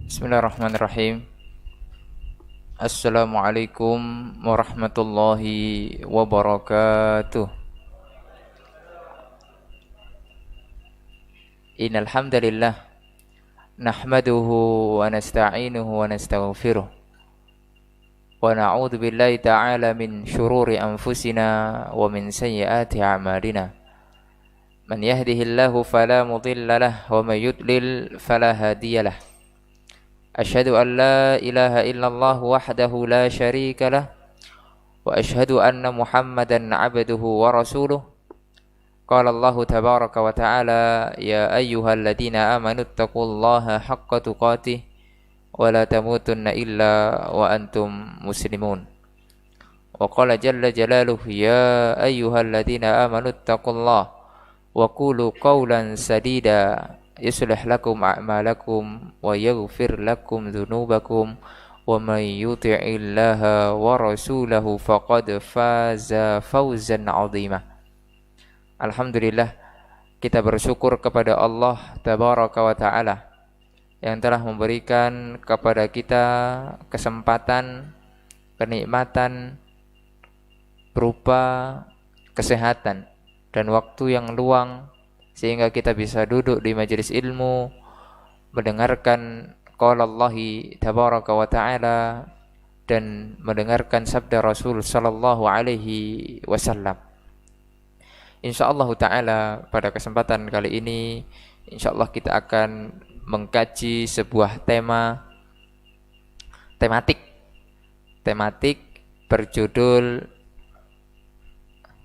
Bismillahirrahmanirrahim. Assalamualaikum warahmatullahi wabarakatuh. Innal hamdalillah nahmaduhu wa nasta'inuhu wa nastaghfiruh wa na'udzu billahi ta'ala min shururi anfusina wa min sayyiati a'malina. Man yahdihillahu fala mudilla lahu wa may yudlil fala hadiyalah. Asyhadu an la ilaha illallah wahdahu la syarika lah wa asyhadu anna Muhammadan abduhu wa rasuluh. Qala Allah tabaraka wa ta'ala ya ayyuhalladzina amanu taqullaha haqqa tuqatih wa la tamutunna illa wa antum muslimun. Wa qala jalla jalaluhu ya ayyuhalladzina amanu taqullaha wa qulu qawlan sadida yuslih lakum a'malakum wa yaghfir lakum dhunubakum wa may yuti'illaha wa rasulahu faqad faza fawzan 'azima. Alhamdulillah, kita bersyukur kepada Allah tabaraka wa ta'ala yang telah memberikan kepada kita kesempatan, kenikmatan berupa kesehatan dan waktu yang luang sehingga kita bisa duduk di majelis ilmu mendengarkan qaul Allah tabaraka wa ta'ala dan mendengarkan sabda Rasul sallallahu alaihi wasallam. Insyaallah ta'ala pada kesempatan kali ini insyaallah kita akan mengkaji sebuah tematik berjudul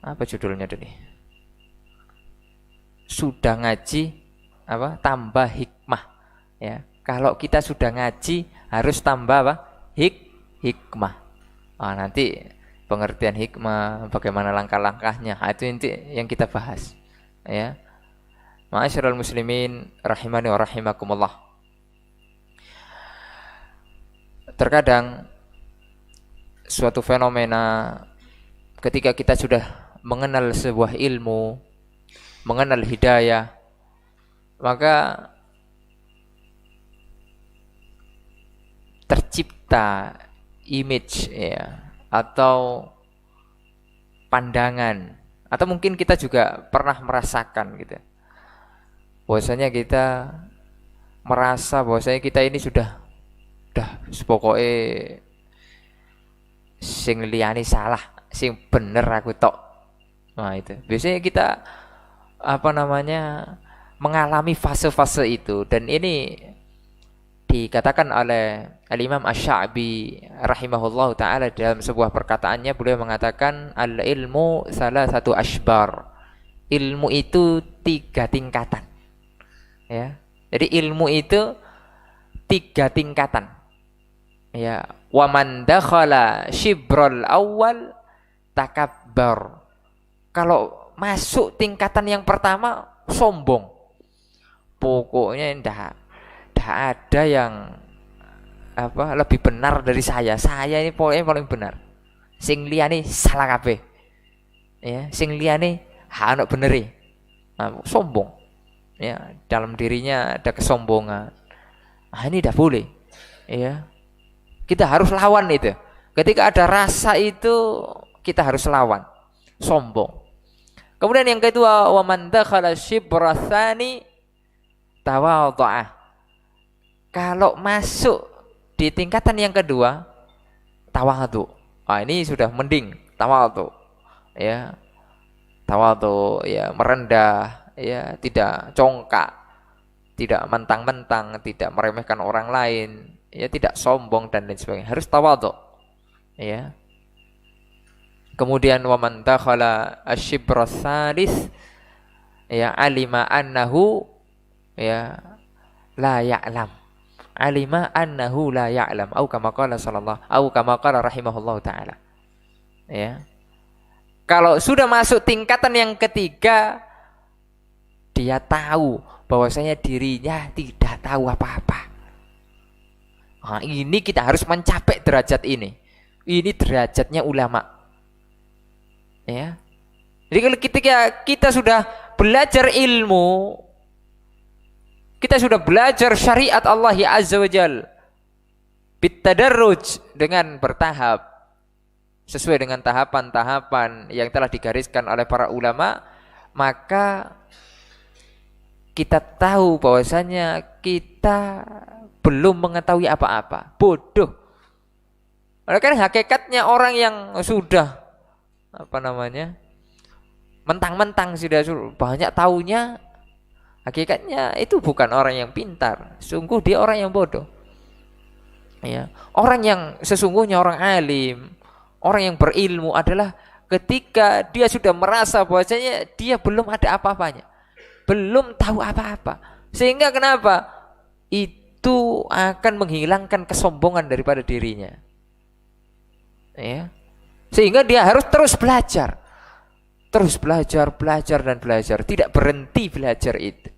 apa judulnya tadi? Sudah ngaji apa? Tambah hikmah ya. Kalau kita sudah ngaji harus tambah apa? Hikmah. Nanti pengertian hikmah, bagaimana langkah-langkahnya, itu inti yang kita bahas ya. Ma'asyiral muslimin rahimani wa rahimakumullah. Terkadang suatu fenomena ketika kita sudah mengenal sebuah ilmu, mengenal hidayah, maka tercipta image ya, atau pandangan, atau mungkin kita juga pernah merasakan gitu bahwasanya kita merasa bahwasanya kita ini sudah pokoknya sing liyane salah, sing bener aku tok. Nah itu biasanya kita mengalami fase-fase itu, dan ini dikatakan oleh Al-Imam Asy-Sya'bi rahimahullahu ta'ala dalam sebuah perkataannya. Beliau mengatakan al-ilmu salah satu ashbar, ilmu itu 3 tingkatan ya. Jadi ilmu itu 3 tingkatan ya. Wa man dakhala shibral awal takabbar. Kalau masuk tingkatan yang pertama sombong, pokoknya ndak ada yang lebih benar dari saya ini pokoknya paling benar, sing liyane salah kabeh ya, sing liyane ana benere. Sombong ya, dalam dirinya ada kesombongan. Ini tidak boleh ya, kita harus lawan itu. Ketika ada rasa itu kita harus lawan sombong. Kemudian yang kedua, wa man dakhala shibratsani tawadhu'a. Kalau masuk di tingkatan yang kedua, tawadhu. Ini sudah mending, tawadhu. Ya. Tawadhu ya, merendah ya, tidak congkak, tidak mentang-mentang, tidak meremehkan orang lain, ya, tidak sombong dan lain sebagainya. Harus tawadhu. Ya. Kemudian wa man dakhala asy-syibra tsalis ya alima annahu ya la ya'lam. Alima annahu la ya'lam au kama qala sallallahu au kama qala rahimahullahu taala. Ya. Kalau sudah masuk tingkatan yang ketiga, dia tahu bahwasanya dirinya tidak tahu apa-apa. Ini kita harus mencapai derajat ini. Ini derajatnya ulama. Ya. Jadi kalau ketika kita sudah belajar ilmu, Kita sudah belajar syariat Allah Azza wa Jal bitadarruj, dengan bertahap, sesuai dengan tahapan-tahapan yang telah digariskan oleh para ulama, maka kita tahu bahwasanya kita belum mengetahui apa-apa, bodoh. Oleh karena hakikatnya orang yang sudah mentang-mentang sudah banyak taunya, hakikatnya itu bukan orang yang pintar, sungguh dia orang yang bodoh. Ya, orang yang sesungguhnya orang alim, orang yang berilmu adalah ketika dia sudah merasa bahwasanya dia belum ada apa-apanya, belum tahu apa-apa. Sehingga kenapa? Itu akan menghilangkan kesombongan daripada dirinya. Ya. Sehingga dia harus terus belajar. Terus belajar, dan belajar, tidak berhenti belajar itu.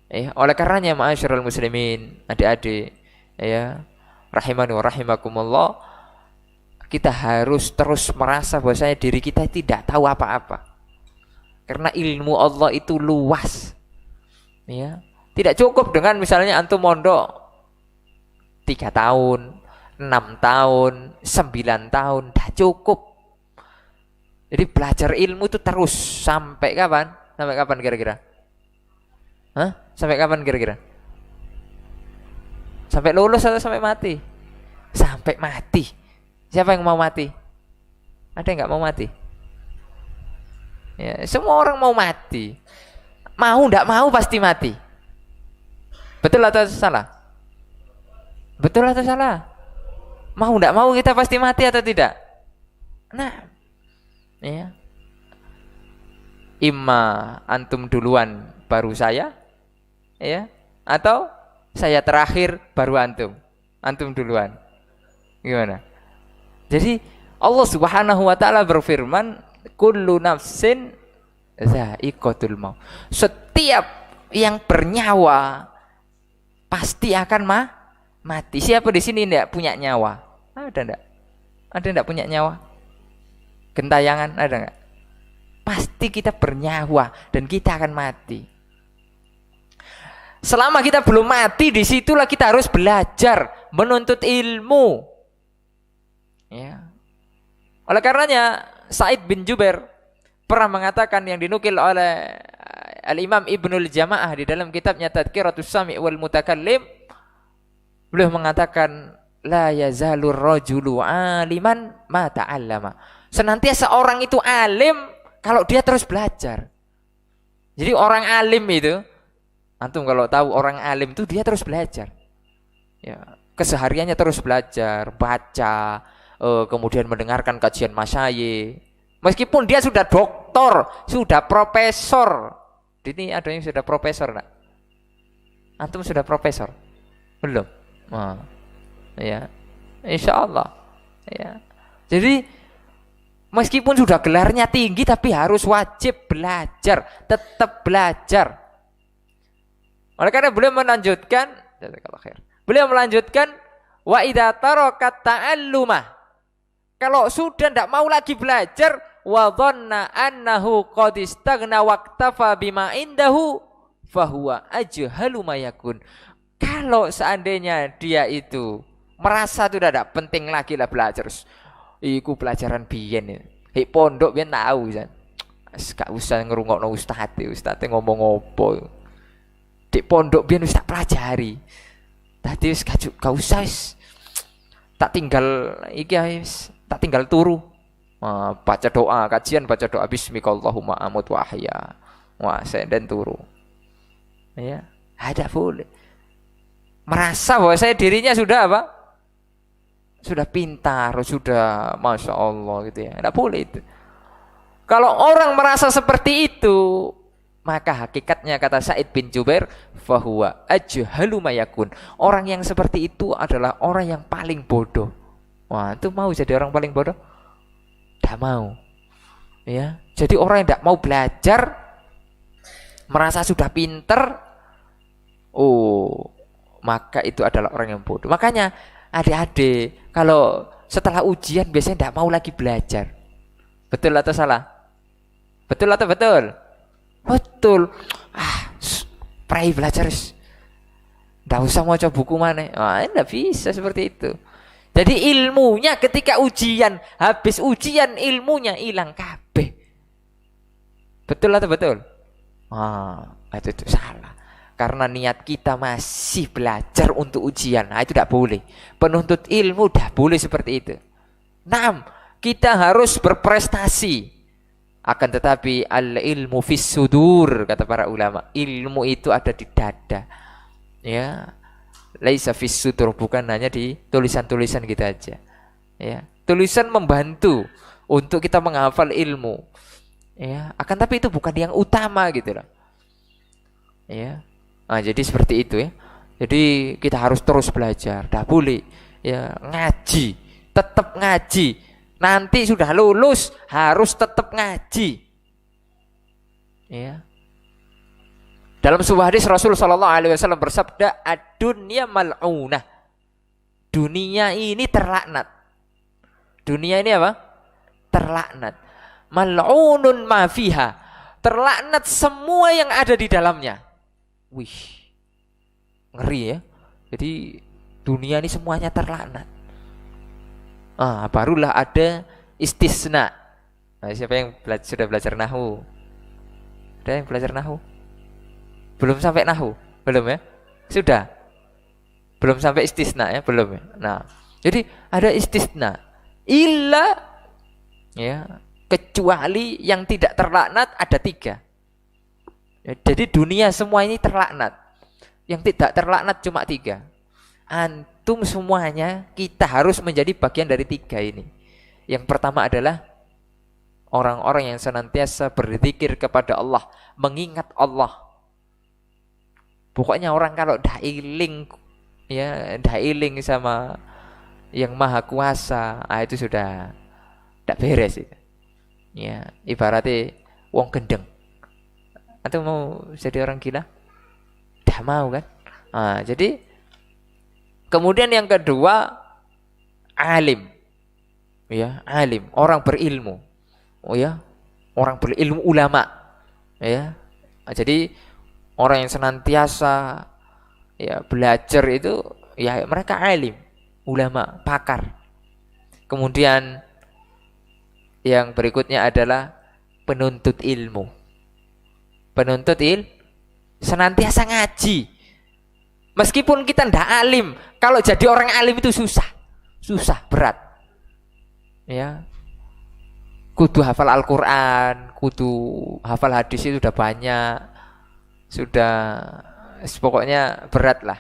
Ya, oleh karenanya ma'asyiral muslimin, adik-adik, ya, rahimani wa rahimakumullah, kita harus terus merasa bahwasanya diri kita tidak tahu apa-apa. Karena ilmu Allah itu luas. Ya, tidak cukup dengan misalnya antum mondok 3 tahun, 6 tahun, 9 tahun, dah cukup. Jadi belajar ilmu itu terus sampai kapan? Sampai kapan kira-kira? Hah? Sampai kapan kira-kira? Sampai lulus atau sampai mati? Sampai mati. Siapa yang mau mati? Ada yang nggak mau mati? Ya, semua orang mau mati. Mau nggak mau pasti mati. Betul atau salah? Betul atau salah? Mau nggak mau kita pasti mati atau tidak? Nah, ya. Imma antum duluan baru saya, ya, atau saya terakhir baru antum. Antum duluan. Gimana? Jadi Allah Subhanahu wa taala berfirman, kullu nafsin dha'iqatul maut. Setiap yang bernyawa pasti akan mati. Siapa di sini tidak punya nyawa? Ada enggak? Ada enggak punya nyawa? Gentayangan ada enggak? Pasti kita bernyawa dan kita akan mati. Selama kita belum mati, disitulah kita harus belajar, menuntut ilmu. Ya. Oleh karenanya Sa'id bin Jubair pernah mengatakan, yang dinukil oleh Al-Imam Ibnul Jamaah di dalam kitabnya Tadhkiratus Sami' wal Mutakallim, beliau mengatakan, la yazalur rajulu aliman ma ta'allama. Senantiasa orang itu alim kalau dia terus belajar. Jadi orang alim itu, antum kalau tahu orang alim itu dia terus belajar. Ya, kesehariannya terus belajar, baca, kemudian mendengarkan kajian masyayikh. Meskipun dia sudah doktor, sudah profesor. Ini ada yang sudah profesor enggak? Antum sudah profesor? Belum? Nah, ya. Insyaallah. Ya. Jadi meskipun sudah gelarnya tinggi tapi harus wajib belajar, tetap belajar. Oleh karena beliau melanjutkan, wa idza tarakat ta'allumah. Kalau sudah tidak mau lagi belajar, wa dhanna annahu qad istaghna waqtafa bima indahu fahuwa ajhalu ma yakun. Kalau seandainya dia itu merasa sudah tidak penting lagi lah belajar, iku pelajaran biyen iki pondok biyen tahu kan, gak usah ngrungokno ustaz ngomong opo, di pondok biyen wis tak pelajari, tadi wis gak usah wis tak tinggal iki wis tak tinggal turu, baca doa kajian, baca doa bismikallahumma amut wa ahya, wah saya dan turu, ya ada boleh merasa bahwa saya dirinya sudah apa, sudah pintar, sudah masya Allah gitu ya, tidak boleh itu. Kalau orang merasa seperti itu, maka hakikatnya kata Sa'id bin Jubair, fahuwa ajhalu ma yakun. Orang yang seperti itu adalah orang yang paling bodoh. Wah, itu mau jadi orang paling bodoh? Tidak mau. Ya, jadi orang yang tidak mau belajar, merasa sudah pinter, maka itu adalah orang yang bodoh. Makanya adik-adik, kalau setelah ujian biasanya tidak mau lagi belajar. Betul atau salah? Betul atau betul? Betul. prai belajar. Nggak usah mau coba buku mana. Nggak bisa seperti itu. Jadi ilmunya ketika ujian, habis ujian ilmunya hilang kabeh. Betul atau betul? Itu salah. Karena niat kita masih belajar untuk ujian. Itu tidak boleh. Penuntut ilmu tidak boleh seperti itu. Kita harus berprestasi. Akan tetapi al-ilmu fis sudur, kata para ulama. Ilmu itu ada di dada. Ya. Laisa fis sudur, bukan hanya di tulisan-tulisan kita aja. Ya. Tulisan membantu untuk kita menghafal ilmu. Ya, akan tapi itu bukan yang utama gitu loh. Ya. Jadi seperti itu ya. Jadi kita harus terus belajar, tidak boleh ya ngaji, tetap ngaji. Nanti sudah lulus harus tetap ngaji. Ya. Dalam sebuah hadis Rasul sallallahu alaihi wasallam bersabda, "Ad-dunya mal'unah." Dunia ini terlaknat. Dunia ini apa? Terlaknat. Mal'unun ma fiha. Terlaknat semua yang ada di dalamnya. Wih. Ngeri ya. Jadi dunia ini semuanya terlaknat. Barulah ada istisna. Siapa yang sudah belajar nahwu? Ada yang belajar nahwu? Belum sampai nahwu? Belum ya? Sudah? Belum sampai istisna ya? Belum ya? Nah, jadi ada istisna. Illa ya, kecuali yang tidak terlaknat ada 3. Ya, jadi dunia semua ini terlaknat. Yang tidak terlaknat cuma 3. Antum semuanya kita harus menjadi bagian dari 3 ini. Yang pertama adalah orang-orang yang senantiasa berzikir kepada Allah, mengingat Allah. Pokoknya orang kalau dah iling sama yang maha kuasa, itu sudah tidak beres itu. Ya, ibaratnya wong gendeng. Atau mau jadi orang gila? Dah mau kan? Jadi kemudian yang kedua alim. Ya, alim, orang berilmu. Orang berilmu, ulama. Ya. Jadi orang yang senantiasa ya belajar itu ya mereka alim, ulama, pakar. Kemudian yang berikutnya adalah penuntut ilmu. Penuntut senantiasa ngaji. Meskipun kita ndak alim, kalau jadi orang alim itu susah, berat. Ya. Kudu hafal Al-Qur'an, kudu hafal hadis itu sudah banyak. Sudah pokoknya berat lah.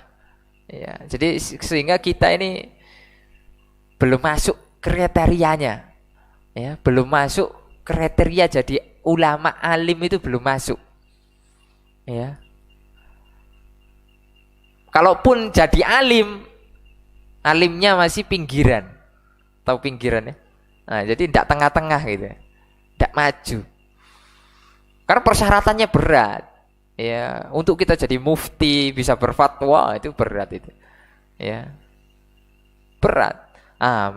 Ya, jadi sehingga kita ini belum masuk kriterianya. Ya, belum masuk kriteria jadi ulama alim itu belum masuk. Ya. Kalaupun jadi alim, alimnya masih pinggiran. Tahu pinggiran ya? Jadi tidak tengah-tengah gitu. Tidak maju. Karena persyaratannya berat. Ya, untuk kita jadi mufti, bisa berfatwa itu berat itu. Ya. Berat.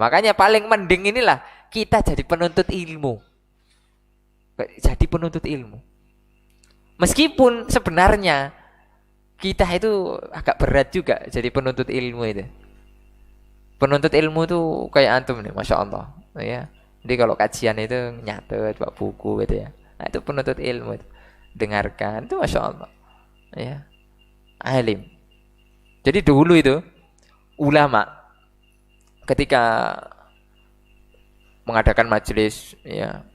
Makanya paling mending inilah kita jadi penuntut ilmu. Jadi penuntut ilmu. Meskipun sebenarnya kita itu agak berat juga jadi penuntut ilmu itu. Penuntut ilmu tuh kayak antum nih, masya Allah. Ya. Jadi kalau kajian itu nyatet, bawa buku gitu ya. Itu penuntut ilmu itu. Dengarkan itu masya Allah ya, alim. Jadi dulu itu ulama ketika mengadakan majelis ya,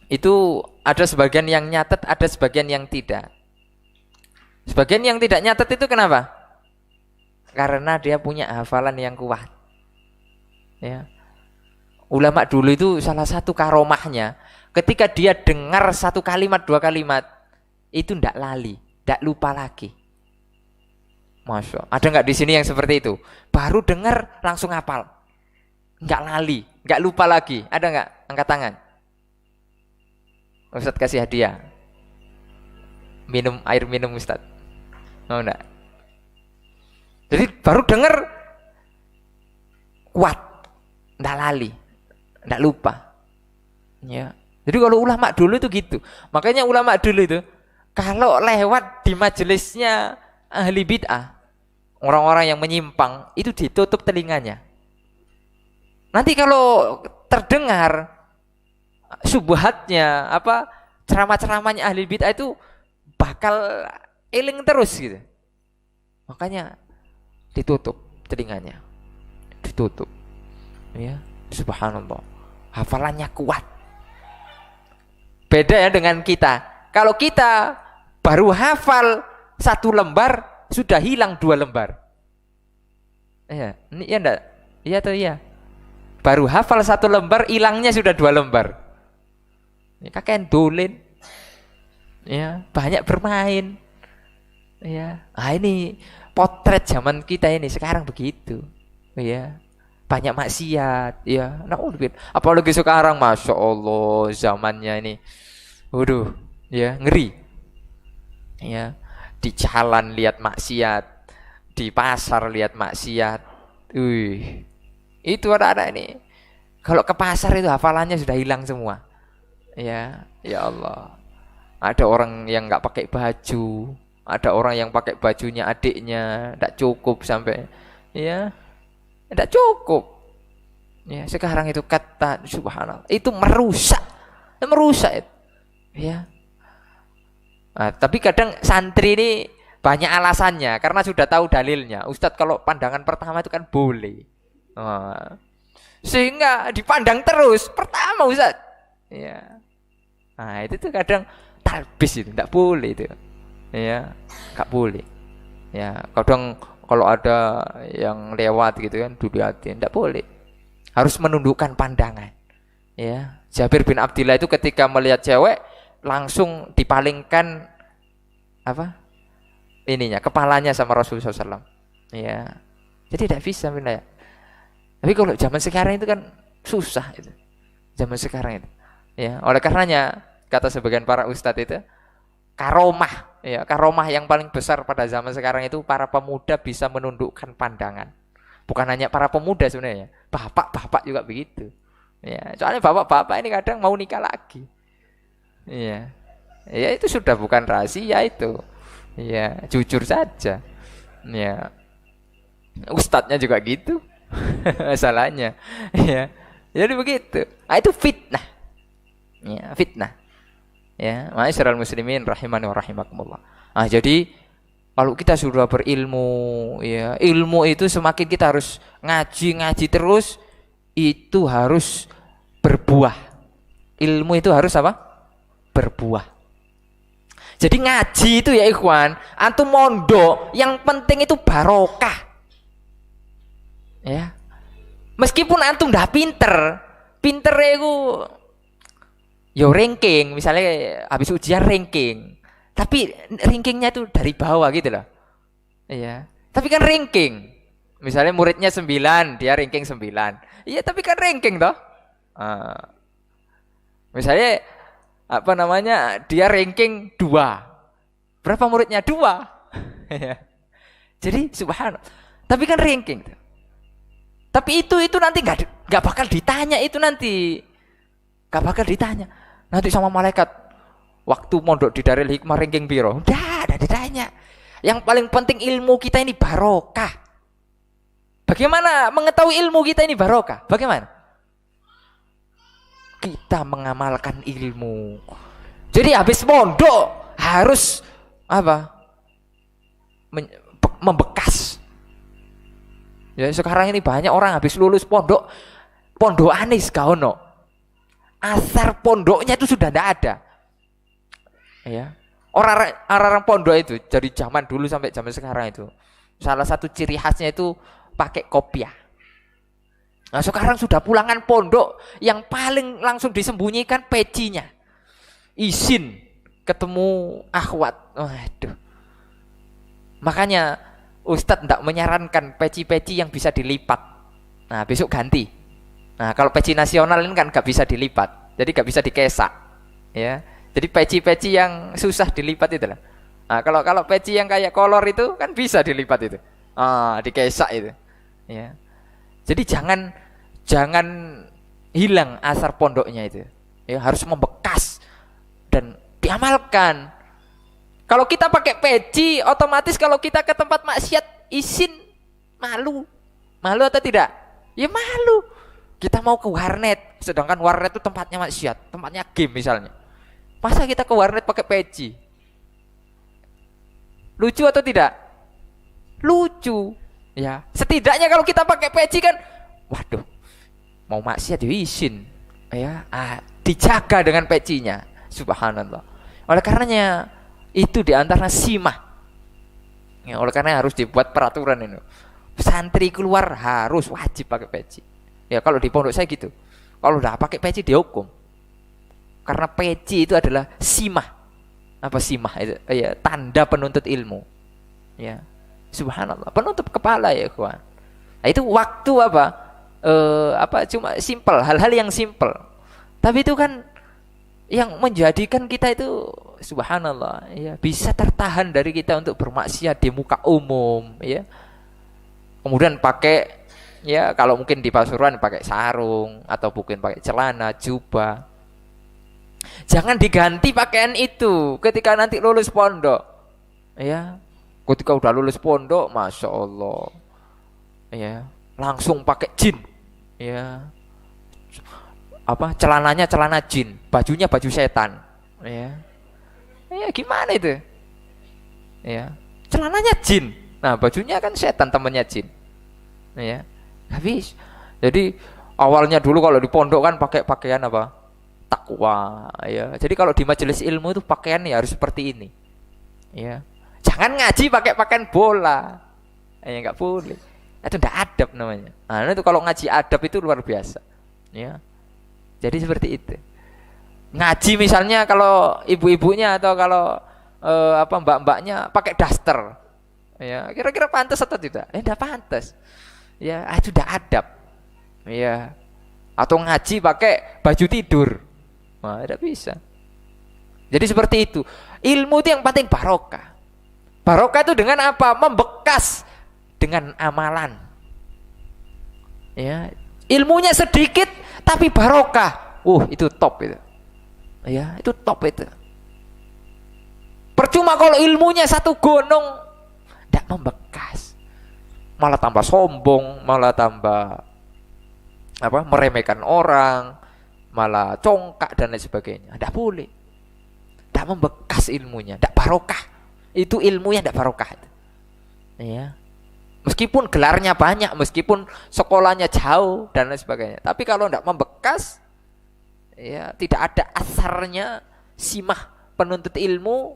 itu ada sebagian yang nyatet, ada sebagian yang tidak. Sebagian yang tidak nyatet itu kenapa? Karena dia punya hafalan yang kuat ya. Ulama dulu itu salah satu karomahnya, ketika dia dengar 1 kalimat 2 kalimat itu ndak lali, ndak lupa lagi. Masya, ada nggak di sini yang seperti itu? Baru dengar langsung hafal, nggak lali, nggak lupa lagi. Ada nggak? Angkat tangan. Ustadz kasih hadiah. Air minum Ustadz. Mau enggak? Jadi baru dengar kuat, ndak lali, ndak lupa. Ya. Jadi kalau ulama dulu itu gitu. Makanya ulama dulu itu Kalau lewat di majelisnya ahli bid'ah, orang-orang yang menyimpang, itu ditutup telinganya. Nanti kalau terdengar subhatnya, ceramah-ceramahnya ahli bid'ah itu bakal eling terus gitu. Makanya ditutup telinganya. Ditutup. Ya, subhanallah. Hafalannya kuat. Beda ya dengan kita. Kalau kita baru hafal 1 lembar, sudah hilang 2 lembar. Iya, ini ya enggak? Iya atau iya? Baru hafal 1 lembar, hilangnya sudah 2 lembar. Ini kakek dolen. Ya, banyak bermain. Ya, ini potret zaman kita ini sekarang begitu. Ya, banyak maksiat. Ya, apalagi sekarang, masya Allah, zamannya ini. Waduh, ya ngeri. Ya, di jalan lihat maksiat, di pasar lihat maksiat. Itu ada ini. Kalau ke pasar itu hafalannya sudah hilang semua. Ya, ya Allah. Ada orang yang nggak pakai baju, ada orang yang pakai bajunya adiknya, tidak cukup sampai, ya, tidak cukup. Ya, sekarang itu kata subhanallah, itu merusak itu. Ya. Nah, tapi kadang santri ini banyak alasannya karena sudah tahu dalilnya. Ustadz kalau pandangan pertama itu kan boleh. Sehingga dipandang terus pertama Ustadz. Ya. Nah, itu tuh kadang talbis itu, enggak boleh itu. Ya, enggak boleh. Ya, kadang kalau ada yang lewat gitu kan dilihatin, enggak boleh. Harus menundukkan pandangan. Ya, Jabir bin Abdillah itu ketika melihat cewek langsung dipalingkan kepalanya sama Rasulullah SAW. Ya, jadi tidak bisa benar. Tapi kalau zaman sekarang itu kan susah itu. Zaman sekarang itu. Ya, oleh karenanya kata sebagian para ustadz itu karomah yang paling besar pada zaman sekarang itu para pemuda bisa menundukkan pandangan. Bukan hanya para pemuda sebenarnya, bapak-bapak juga begitu. Ya, soalnya bapak-bapak ini kadang mau nikah lagi. Iya. Ya itu sudah bukan rahasia itu. Ya, jujur saja. Ya. Ustadznya juga gitu. Masalahnya. Ya. Jadi begitu. Itu fitnah. Ya, fitnah. Ya, ma'asyiral muslimin rahimani wa rahimakumullah. Jadi kalau kita sudah berilmu, ya, ilmu itu semakin kita harus ngaji terus, itu harus berbuah. Ilmu itu harus berbuah. Jadi ngaji itu ya ikhwan, antum mondok, yang penting itu barokah. Ya. Meskipun antum dah pinter itu yo ranking, misalnya habis ujian ranking. Tapi rankingnya itu dari bawah gitu loh. Iya. Tapi kan ranking. Misalnya muridnya 9, dia ranking 9. Iya, tapi kan ranking toh. Misalnya dia ranking 2. Berapa muridnya? 2. Jadi subhanallah. Tapi kan ranking. Tapi itu nanti nggak bakal ditanya itu nanti. Nggak bakal ditanya. Nanti sama malaikat, waktu mondok di Darul Hikmah ranking piro? Udah ada ditanya. Yang paling penting ilmu kita ini barokah. Bagaimana mengetahui ilmu kita ini barokah? Bagaimana? Kita mengamalkan ilmu. Jadi habis mondok harus membekas. Ya sekarang ini banyak orang habis lulus pondok anis gak ono. Asar pondoknya itu sudah tidak ada. Ya. Orang pondok itu dari zaman dulu sampai zaman sekarang itu salah satu ciri khasnya itu pakai kopiah. Nah sekarang sudah pulangan pondok yang paling langsung disembunyikan pecinya. Izin ketemu akhwat. Waduh. Makanya Ustadz tidak menyarankan peci-peci yang bisa dilipat. Nah besok ganti. Nah kalau peci nasional ini kan nggak bisa dilipat, jadi nggak bisa dikesak. Ya. Jadi peci-peci yang susah dilipat itu lah. Nah, kalau peci yang kayak kolor itu kan bisa dilipat itu. Dikesak itu. Ya. Jadi jangan hilang asar pondoknya itu. Ya, harus membekas dan diamalkan. Kalau kita pakai peci, otomatis kalau kita ke tempat maksiat izin malu. Malu atau tidak? Ya malu. Kita mau ke warnet, sedangkan warnet itu tempatnya maksiat, tempatnya game misalnya. Masa kita ke warnet pakai peci? Lucu atau tidak? Lucu. Ya, setidaknya kalau kita pakai peci kan, waduh, mau maksiat izin. Ya, dijaga dengan pecinya. Subhanallah. Oleh karenanya itu diantara simah. Ya, oleh karena harus dibuat peraturan ini. Santri keluar harus wajib pakai peci. Ya kalau di pondok saya gitu. Kalau udah pakai peci dihukum. Karena peci itu adalah simah. Apa simah itu? Ya, tanda penuntut ilmu. Ya. Subhanallah, penutup kepala ya kawan. Nah, itu waktu cuma simpel, hal-hal yang simpel. Tapi itu kan yang menjadikan kita itu subhanallah ya bisa tertahan dari kita untuk bermaksiat di muka umum ya. Kemudian pakai ya kalau mungkin di Pasuruan pakai sarung atau mungkin pakai celana, jubah. Jangan diganti pakaian itu ketika nanti lulus pondok. Ya. Ketika udah lulus pondok, masya Allah, ya langsung pakai jin, ya celananya celana jin, bajunya baju setan, ya gimana itu, ya celananya jin, nah bajunya kan setan temannya jin, ya habis. Jadi awalnya dulu kalau di pondok kan pakai pakaian takwa, ya. Jadi kalau di majelis ilmu itu pakaian ya harus seperti ini, ya. Jangan ngaji pakai pakaian bola. Ya enggak boleh. Itu enggak adab namanya. Nah, itu kalau ngaji adab itu luar biasa. Ya. Jadi seperti itu. Ngaji misalnya kalau ibu-ibunya atau kalau mbak-mbaknya pakai daster. Ya, kira-kira pantas atau tidak? Enggak pantas. Ya, itu enggak adab. Ya. Atau ngaji pakai baju tidur. Nah, tidak bisa. Jadi seperti itu. Ilmu itu yang penting barokah. Barokah itu dengan apa? Membekas dengan amalan. Ya, ilmunya sedikit tapi barokah. Itu top itu. Ya, itu top itu. Percuma kalau ilmunya satu gonong tidak membekas. Malah tambah sombong, malah tambah meremehkan orang, malah congkak dan lain sebagainya. Tidak boleh. Tidak membekas ilmunya, tidak barokah. Itu ilmunya tidak barokah. Ya. Meskipun gelarnya banyak, meskipun sekolahnya jauh dan lain sebagainya. Tapi kalau tidak membekas, ya tidak ada asarnya simah penuntut ilmu,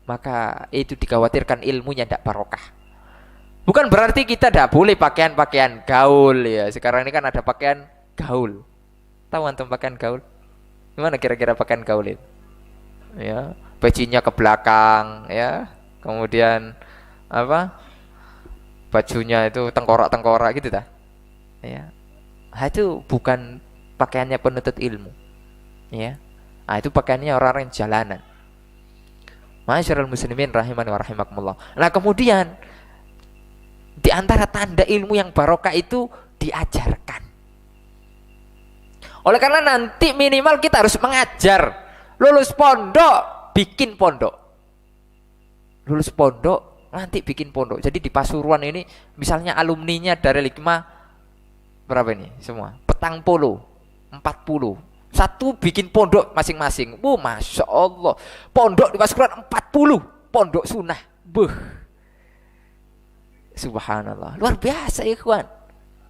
maka itu dikhawatirkan ilmunya tidak barokah. Bukan berarti kita tidak boleh pakaian-pakaian gaul ya. Sekarang ini kan ada pakaian gaul. Tahu antum pakaian gaul? Gimana kira-kira pakaian gaul itu? Ya. Bajunya ke belakang ya, kemudian bajunya itu tengkorak-tengkorak gitu dah ya. Itu bukan pakaiannya penuntut ilmu ya. Itu pakaiannya orang-orang jalanan. Ma'asyiral muslimin rahimani wa rahimakumullah. Nah kemudian di antara tanda ilmu yang barokah itu diajarkan. Oleh karena nanti minimal kita harus mengajar. Lulus pondok bikin pondok. Lulus pondok nanti bikin pondok. Jadi di Pasuruan ini misalnya alumninya dari Hikmah berapa ini semua? 40, 40. Satu bikin pondok masing-masing. Masya Allah. Pondok di Pasuruan 40. Pondok sunnah. Subhanallah. Luar biasa ya kawan.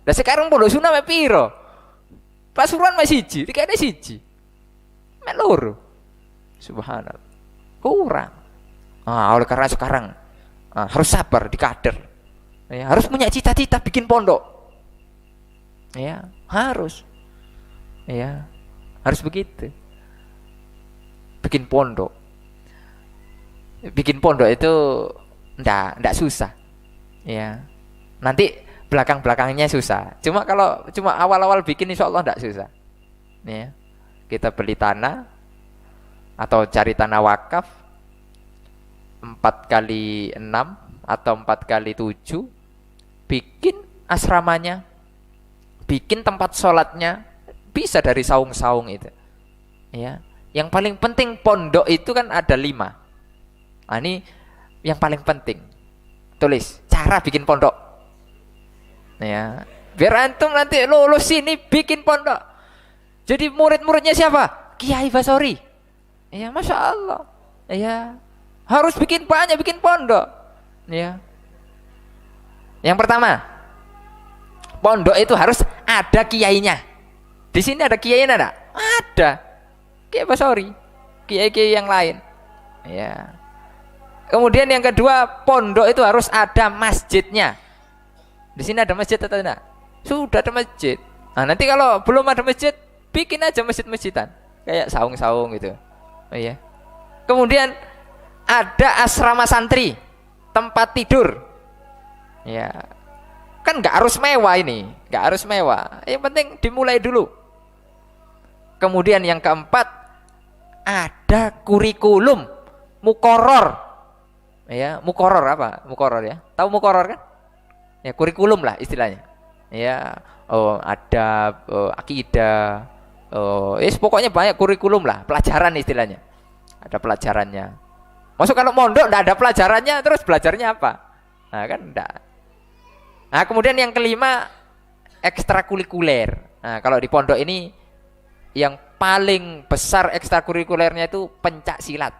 Dan sekarang pondok sunnah piro? Pasuruan masih siji, tikane siji. Meloro. Subhanallah. Kurang. Oleh karena sekarang harus sabar di kader. Ya, harus punya cita-cita bikin pondok. Ya, harus. Ya, harus begitu. Bikin pondok. Bikin pondok itu ndak susah. Ya. Nanti belakang-belakangnya susah. Cuma kalau awal-awal bikin insyaallah ndak susah. Ya. Kita beli tanah atau cari tanah wakaf 4x6 atau 4x7, bikin asramanya, bikin tempat sholatnya, bisa dari saung-saung itu ya. Yang paling penting pondok itu kan ada 5, Nah, ini yang paling penting. Tulis cara bikin pondok. Ya, biar antum nanti lulus sini bikin pondok. Jadi murid-muridnya siapa? Kiai Basori. Ya, Masya Allah. Ya, harus bikin banyak, bikin pondok. Ya. Yang pertama, pondok itu harus ada kiainya. Di sini ada kiainya enggak? Ada. Kiai Basori, kiai-kiai yang lain. Ya. Kemudian yang kedua, pondok itu harus ada masjidnya. Di sini ada masjid atau enggak? Sudah ada masjid. Nah, nanti kalau belum ada masjid, bikin aja masjid-masjidan. Kayak saung-saung gitu. Oh iya. Kemudian ada asrama santri, tempat tidur. Ya. Kan enggak harus mewah ini, enggak harus mewah. Yang penting dimulai dulu. Kemudian yang keempat, ada kurikulum mukoror. Ya, mukoror apa? Mukoror ya. Tahu mukoror kan? Ya, kurikulum lah istilahnya. Ya, adab, akidah, pokoknya banyak kurikulum lah, pelajaran istilahnya. Ada pelajarannya. Masuk kalau mondok enggak ada pelajarannya, terus belajarnya apa? Nah, kan enggak. Nah, kemudian yang kelima, ekstrakurikuler. Nah, kalau di pondok ini yang paling besar ekstrakurikulernya itu pencak silat.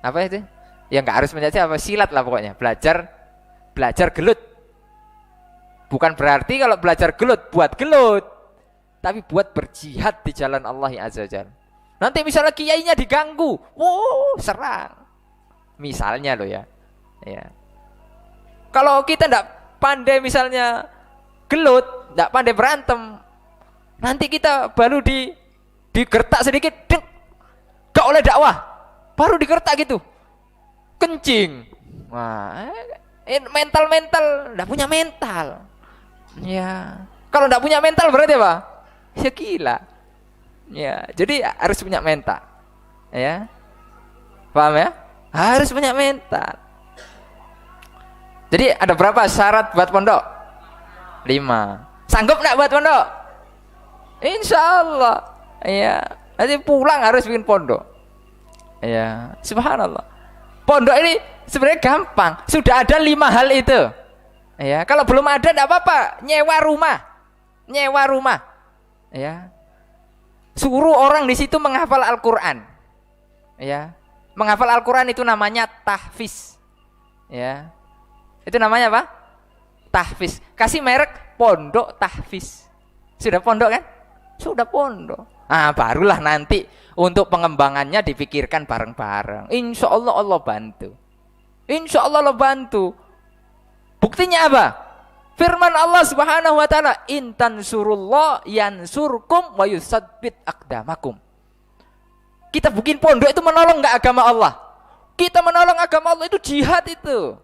Apa itu? Ya enggak harus pencak silat, apa silat lah pokoknya. Belajar gelut. Bukan berarti kalau belajar gelut buat gelut, tapi buat berjihad di jalan Allah Azza wa Jalla. Nanti misalnya kiainya diganggu, serang. Misalnya loh ya. Ya. Kalau kita enggak pandai misalnya gelut, enggak pandai berantem, nanti kita baru digertak sedikit, gak oleh dakwah, baru digertak gitu, kencing. Wah, mental enggak punya mental. Ya, kalau enggak punya mental berarti apa? Ya gila. Ya, jadi harus punya mental. Ya, paham ya? Harus punya mental. Jadi ada berapa syarat buat pondok? 5. Sanggup enggak buat pondok? Insyaallah. Ya, nanti pulang harus bikin pondok. Ya, subhanallah. Pondok ini sebenarnya gampang. Sudah ada 5 hal itu. Ya, kalau belum ada enggak apa-apa, nyewa rumah. Ya. Suruh orang di situ menghafal Al-Qur'an. Ya. Menghafal Al-Qur'an itu namanya tahfiz. Ya. Itu namanya apa? Tahfiz. Kasih merek pondok tahfiz. Sudah pondok kan? Sudah pondok. Barulah nanti untuk pengembangannya dipikirkan bareng-bareng. Insya Allah Allah bantu. Insya Allah Allah bantu. Buktinya apa? Firman Allah Subhanahu wa taala, "In tansurullah yansurkum wa yusabbit aqdamakum." Kita bikin pondok itu menolong enggak agama Allah? Kita menolong agama Allah itu jihad itu.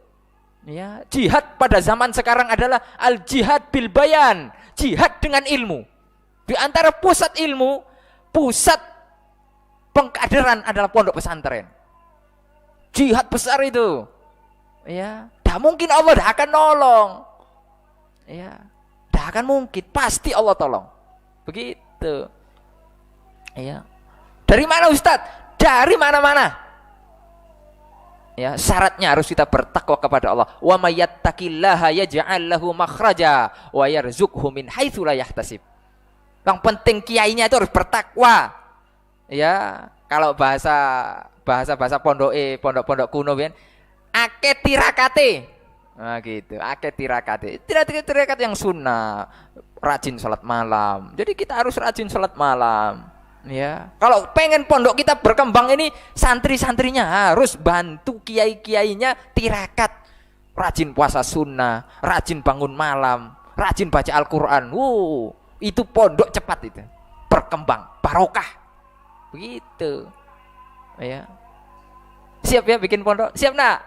Ya, jihad pada zaman sekarang adalah al-jihad bil bayan, jihad dengan ilmu. Di antara pusat ilmu, pusat pengkaderan adalah pondok pesantren. Jihad besar itu. Ya, dah mungkin Allah dah akan nolong. Ya, dah akan mungkin, pasti Allah tolong. Begitu. Ya. Dari mana Ustadz? Dari mana-mana. Ya, syaratnya harus kita bertakwa kepada Allah. Wa may yattaqillaha yaj'al lahu makhraja wa yarzuqhu min haitsu la yahtasib. Yang penting kiainya itu harus bertakwa. Ya, kalau bahasa pondok kuno kan, ake tirakate. Nah gitu, ake tirakate. Tirakat yang sunnah, rajin sholat malam. Jadi kita harus rajin sholat malam. Ya, kalau pengen pondok kita berkembang ini, santri-santrinya harus bantu kiai-kiainya tirakat, rajin puasa sunnah, rajin bangun malam, rajin baca Al-Quran. Itu pondok cepat itu berkembang, barokah. Begitu. Ya. Siap ya bikin pondok? Siap nak?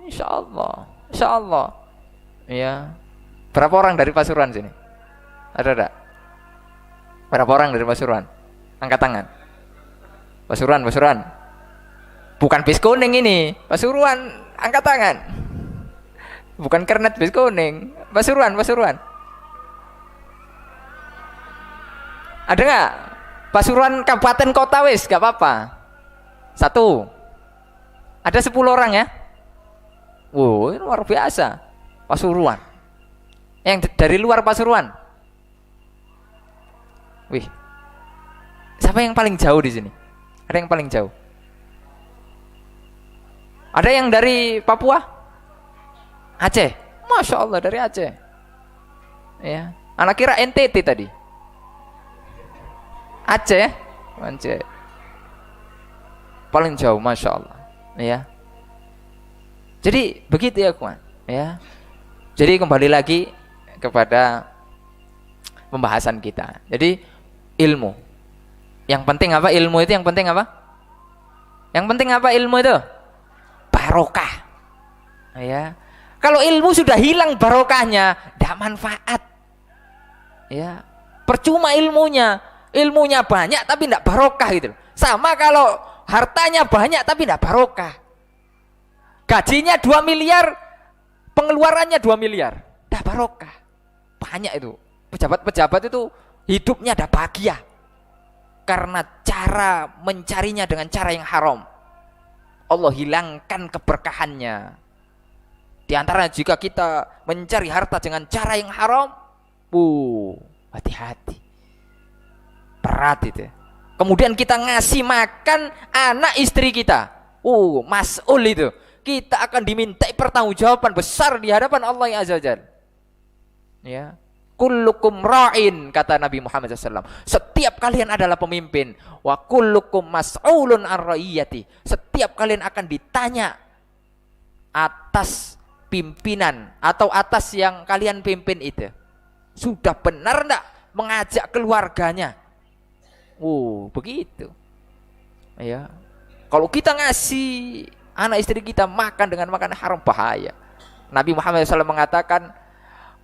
Insya Allah. Ya. Berapa orang dari Pasuruan sini? Ada tak? Berapa orang dari Pasuruan? Angkat tangan. Pasuruan. Bukan bis kuning ini. Pasuruan, angkat tangan. Bukan kernet bis kuning. Pasuruan. Ada nggak? Pasuruan kabupaten kota wis, nggak apa-apa. 1. Ada 10 orang ya. Wow, ini luar biasa. Pasuruan. Yang dari luar Pasuruan. Wih. Siapa yang paling jauh di sini? Ada yang paling jauh? Ada yang dari Papua? Aceh. Masya Allah dari Aceh. Ya. Anak kira NTT tadi. Aceh. Aceh. Paling jauh, Masya Allah. Ya. Jadi begitu ya kawan. Ya. Jadi kembali lagi kepada pembahasan kita. Jadi ilmu. Yang penting apa ilmu itu? Yang penting apa? Yang penting apa ilmu itu? Barokah. Ya. Kalau ilmu sudah hilang barokahnya, tidak manfaat. Ya. Percuma ilmunya. Ilmunya banyak tapi tidak barokah gitu. Sama kalau hartanya banyak tapi tidak barokah. Gajinya 2 miliar, pengeluarannya 2 miliar. Tidak barokah. Banyak itu. Pejabat-pejabat itu hidupnya ada bahagia. Karena cara mencarinya dengan cara yang haram. Allah hilangkan keberkahannya. Di antara jika kita mencari harta dengan cara yang haram, hati-hati. Berat itu. Kemudian kita ngasih makan anak istri kita. Mas'ul itu. Kita akan dimintai pertanggungjawaban besar di hadapan Allah Azza wa Jalla. Ya. Kullukum ra'in, kata Nabi Muhammad SAW. Setiap kalian adalah pemimpin. Wa kullukum mas'ulun an ra'iyati. Setiap kalian akan ditanya atas pimpinan atau atas yang kalian pimpin itu. Sudah benar enggak mengajak keluarganya? Begitu. Ya. Kalau kita ngasih anak istri kita makan dengan makan haram, bahaya. Nabi Muhammad SAW mengatakan,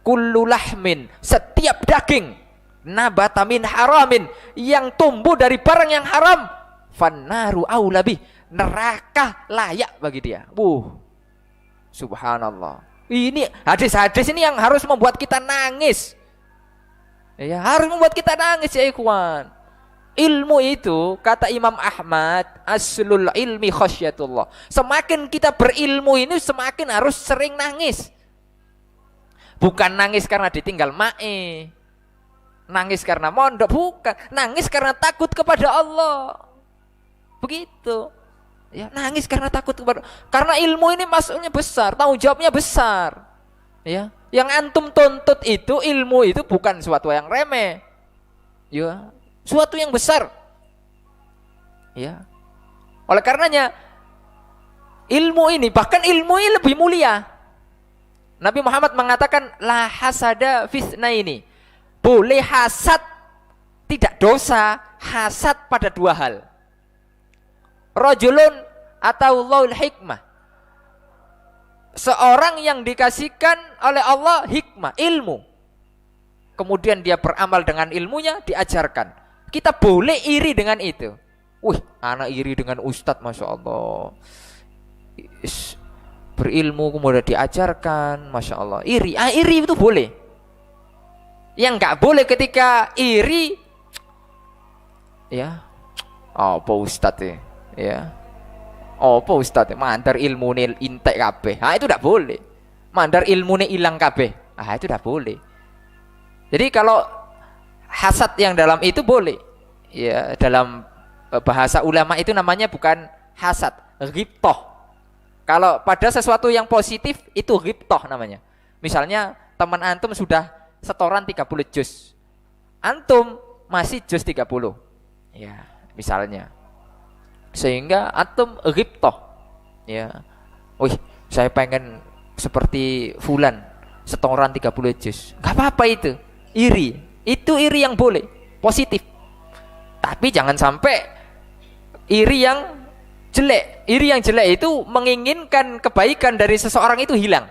kullu lahmin, setiap daging, nabata min haramin, yang tumbuh dari barang yang haram, fannaru aulabih, neraka layak bagi dia. Subhanallah. Ini hadis-hadis ini yang harus membuat kita nangis. Ya, harus membuat kita nangis ya ikhwan. Ilmu itu, kata Imam Ahmad, aslul ilmi khasyatullah. Semakin kita berilmu ini, semakin harus sering nangis. Bukan nangis karena ditinggal mae, nangis karena mondok, bukan. Nangis karena takut kepada Allah. Begitu. Ya, nangis karena takut kepada. Karena ilmu ini masuknya besar, tanggung jawabnya besar. Ya, yang antum tuntut itu, ilmu itu bukan suatu yang remeh. Ya, suatu yang besar. Ya. Oleh karenanya ilmu ini, bahkan ilmu ini lebih mulia. Nabi Muhammad mengatakan la hasada fitnaini. Boleh hasad, tidak dosa, hasad pada 2 hal. Rajulun atau Allahul hikmah. Seorang yang dikasihkan oleh Allah hikmah, ilmu. Kemudian dia beramal dengan ilmunya, diajarkan. Kita boleh iri dengan itu. Anak iri dengan ustadz, Masya Allah. Berilmu kemudian diajarkan, Masya Allah. Iri itu boleh. Yang nggak boleh ketika iri, ya, apa ustadz ya? Apa ustadz? Mandar ilmu nih intek kabeh. Itu tidak boleh. Mandar ilmu nih hilang kabeh. Itu tidak boleh. Jadi kalau hasad yang dalam itu boleh. Ya, dalam bahasa ulama itu namanya bukan hasad, ghibthah. Kalau pada sesuatu yang positif itu ghibthah namanya. Misalnya teman antum sudah setoran 30 juz. Antum masih juz 30. Ya, misalnya. Sehingga antum ghibthah. Ya. Saya pengen seperti fulan setoran 30 juz. Enggak apa-apa itu. Iri. Itu iri yang boleh, positif. Tapi jangan sampai iri yang jelek. Iri yang jelek itu menginginkan kebaikan dari seseorang itu hilang.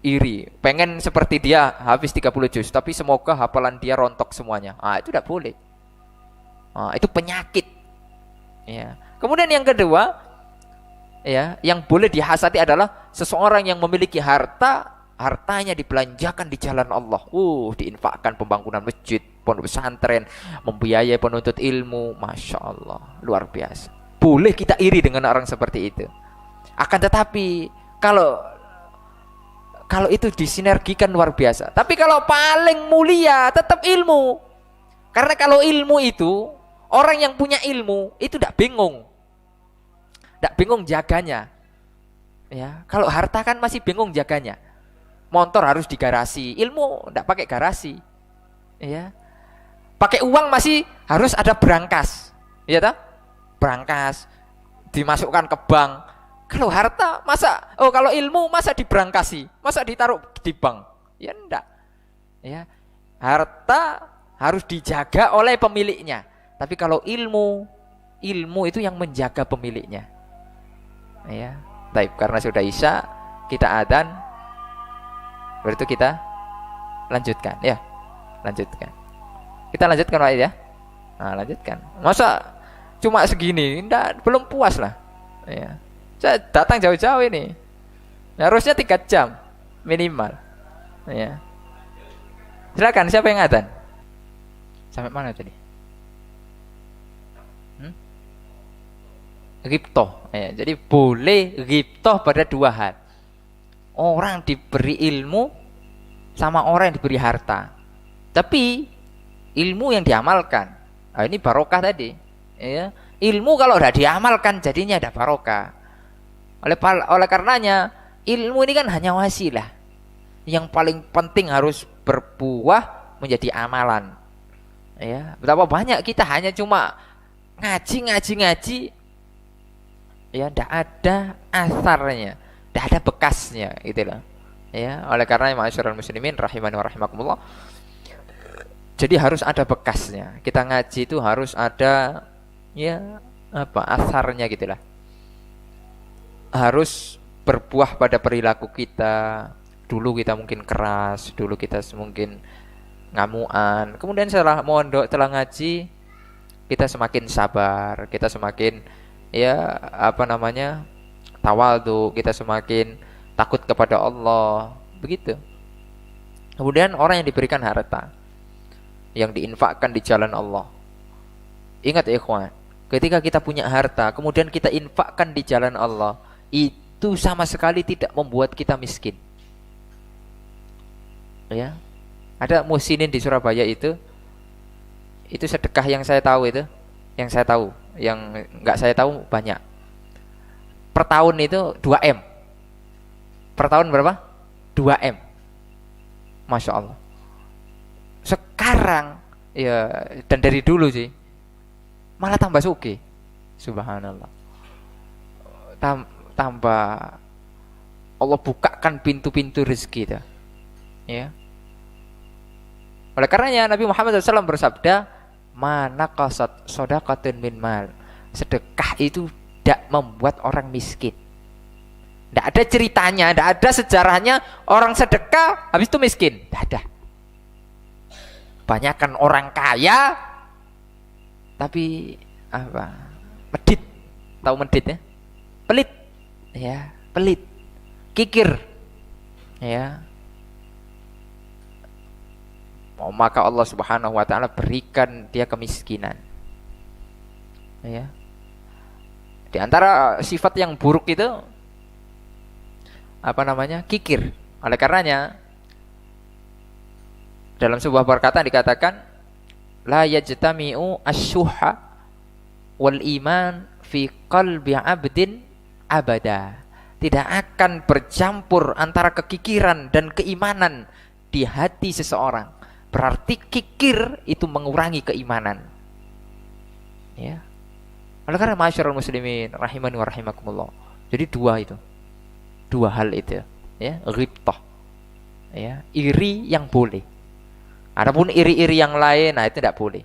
Iri, pengen seperti dia habis 30 juz, tapi semoga hafalan dia rontok semuanya. Itu tidak boleh. Itu penyakit. Ya. Kemudian yang kedua, ya, yang boleh dihasati adalah seseorang yang memiliki harta, hartanya dibelanjakan di jalan Allah. Diinfakkan pembangunan masjid, pondok pesantren, membiayai penuntut ilmu, Masya Allah, luar biasa. boleh kita iri dengan orang seperti itu. Akan tetapi kalau itu disinergikan luar biasa. Tapi kalau paling mulia tetap ilmu. Karena kalau ilmu itu, orang yang punya ilmu itu tidak bingung. Tidak bingung jaganya. Ya, kalau harta kan masih bingung jaganya. Motor harus di garasi, ilmu tidak pakai garasi. Ya. Pakai uang masih harus ada brankas. Iya toh? Brankas dimasukkan ke bank. Kalau harta kalau ilmu masa dibrangkasi, masa ditaruh di bank? Ya enggak. Ya. Harta harus dijaga oleh pemiliknya. Tapi kalau ilmu itu yang menjaga pemiliknya. Ya. Baik, karena sudah Isya, kita adzan. Berarti kita lanjutkan, ya. Lanjutkan. Kita lanjutkan Pak ya. Nah, lanjutkan. Masa cuma segini? Enggak, belum puas lah. Ya. Saya datang jauh-jauh ini. Harusnya 3 jam minimal. Ya. Silakan, siapa yang adzan? Sampai mana tadi? Ghibtoh. Ya, jadi boleh ghibtoh pada 2 hal. Orang diberi ilmu sama orang yang diberi harta. Tapi ilmu yang diamalkan. Nah, ini barokah tadi. Ya. Ilmu kalau udah diamalkan jadinya ada barokah. Oleh karenanya ilmu ini kan hanya wasilah. Yang paling penting harus berbuah menjadi amalan. Ya, betapa banyak kita hanya cuma ngaji. Ya, tidak ada asarnya, tidak ada bekasnya, gitu loh. Ya, oleh karena ma'asyiral muslimin rahimani wa rahimakumullah. Jadi harus ada bekasnya. Kita ngaji itu harus ada asarnya gitulah. Harus berbuah pada perilaku kita. Dulu kita mungkin keras, dulu kita mungkin ngamuan. Kemudian setelah mondok, setelah ngaji, kita semakin sabar, kita semakin tawaldu, kita semakin takut kepada Allah, begitu. Kemudian orang yang diberikan harta, yang diinfakkan di jalan Allah. Ingat ya ikhwan, ketika kita punya harta, kemudian kita infakkan di jalan Allah, itu sama sekali tidak membuat kita miskin. Ya, ada muhsinin di Surabaya itu sedekah yang saya tahu yang nggak saya tahu banyak. Per tahun itu 2M. Per tahun berapa? 2M. Masya Allah. Sekarang ya, dan dari dulu sih malah tambah sugih. Subhanallah. Tambah Allah bukakan pintu-pintu rezeki itu. Ya. Oleh karenanya Nabi Muhammad SAW bersabda, "Mana qasat shadaqatun min mal." Sedekah itu tidak membuat orang miskin. Tidak ada ceritanya, tidak ada sejarahnya orang sedekah habis itu miskin. Tidak ada. Banyakan orang kaya tapi medit. Tahu medit ya? Pelit. Ya, pelit. Kikir. Ya. Maka Allah Subhanahu wa taala berikan dia kemiskinan. Ya. Di antara sifat yang buruk itu kikir. Oleh karenanya dalam sebuah perkataan dikatakan la yajtami'u asyuha wal iman fi qalbi 'abdin abada. Tidak akan bercampur antara kekikiran dan keimanan di hati seseorang. Berarti kikir itu mengurangi keimanan. Ya. Oleh karena ma'asyiral muslimin rahimani wa rahimakumullah. Jadi dua hal itu, ya, ghibtah. Ya, iri yang boleh. Adapun iri-iri yang lain, nah itu tidak boleh.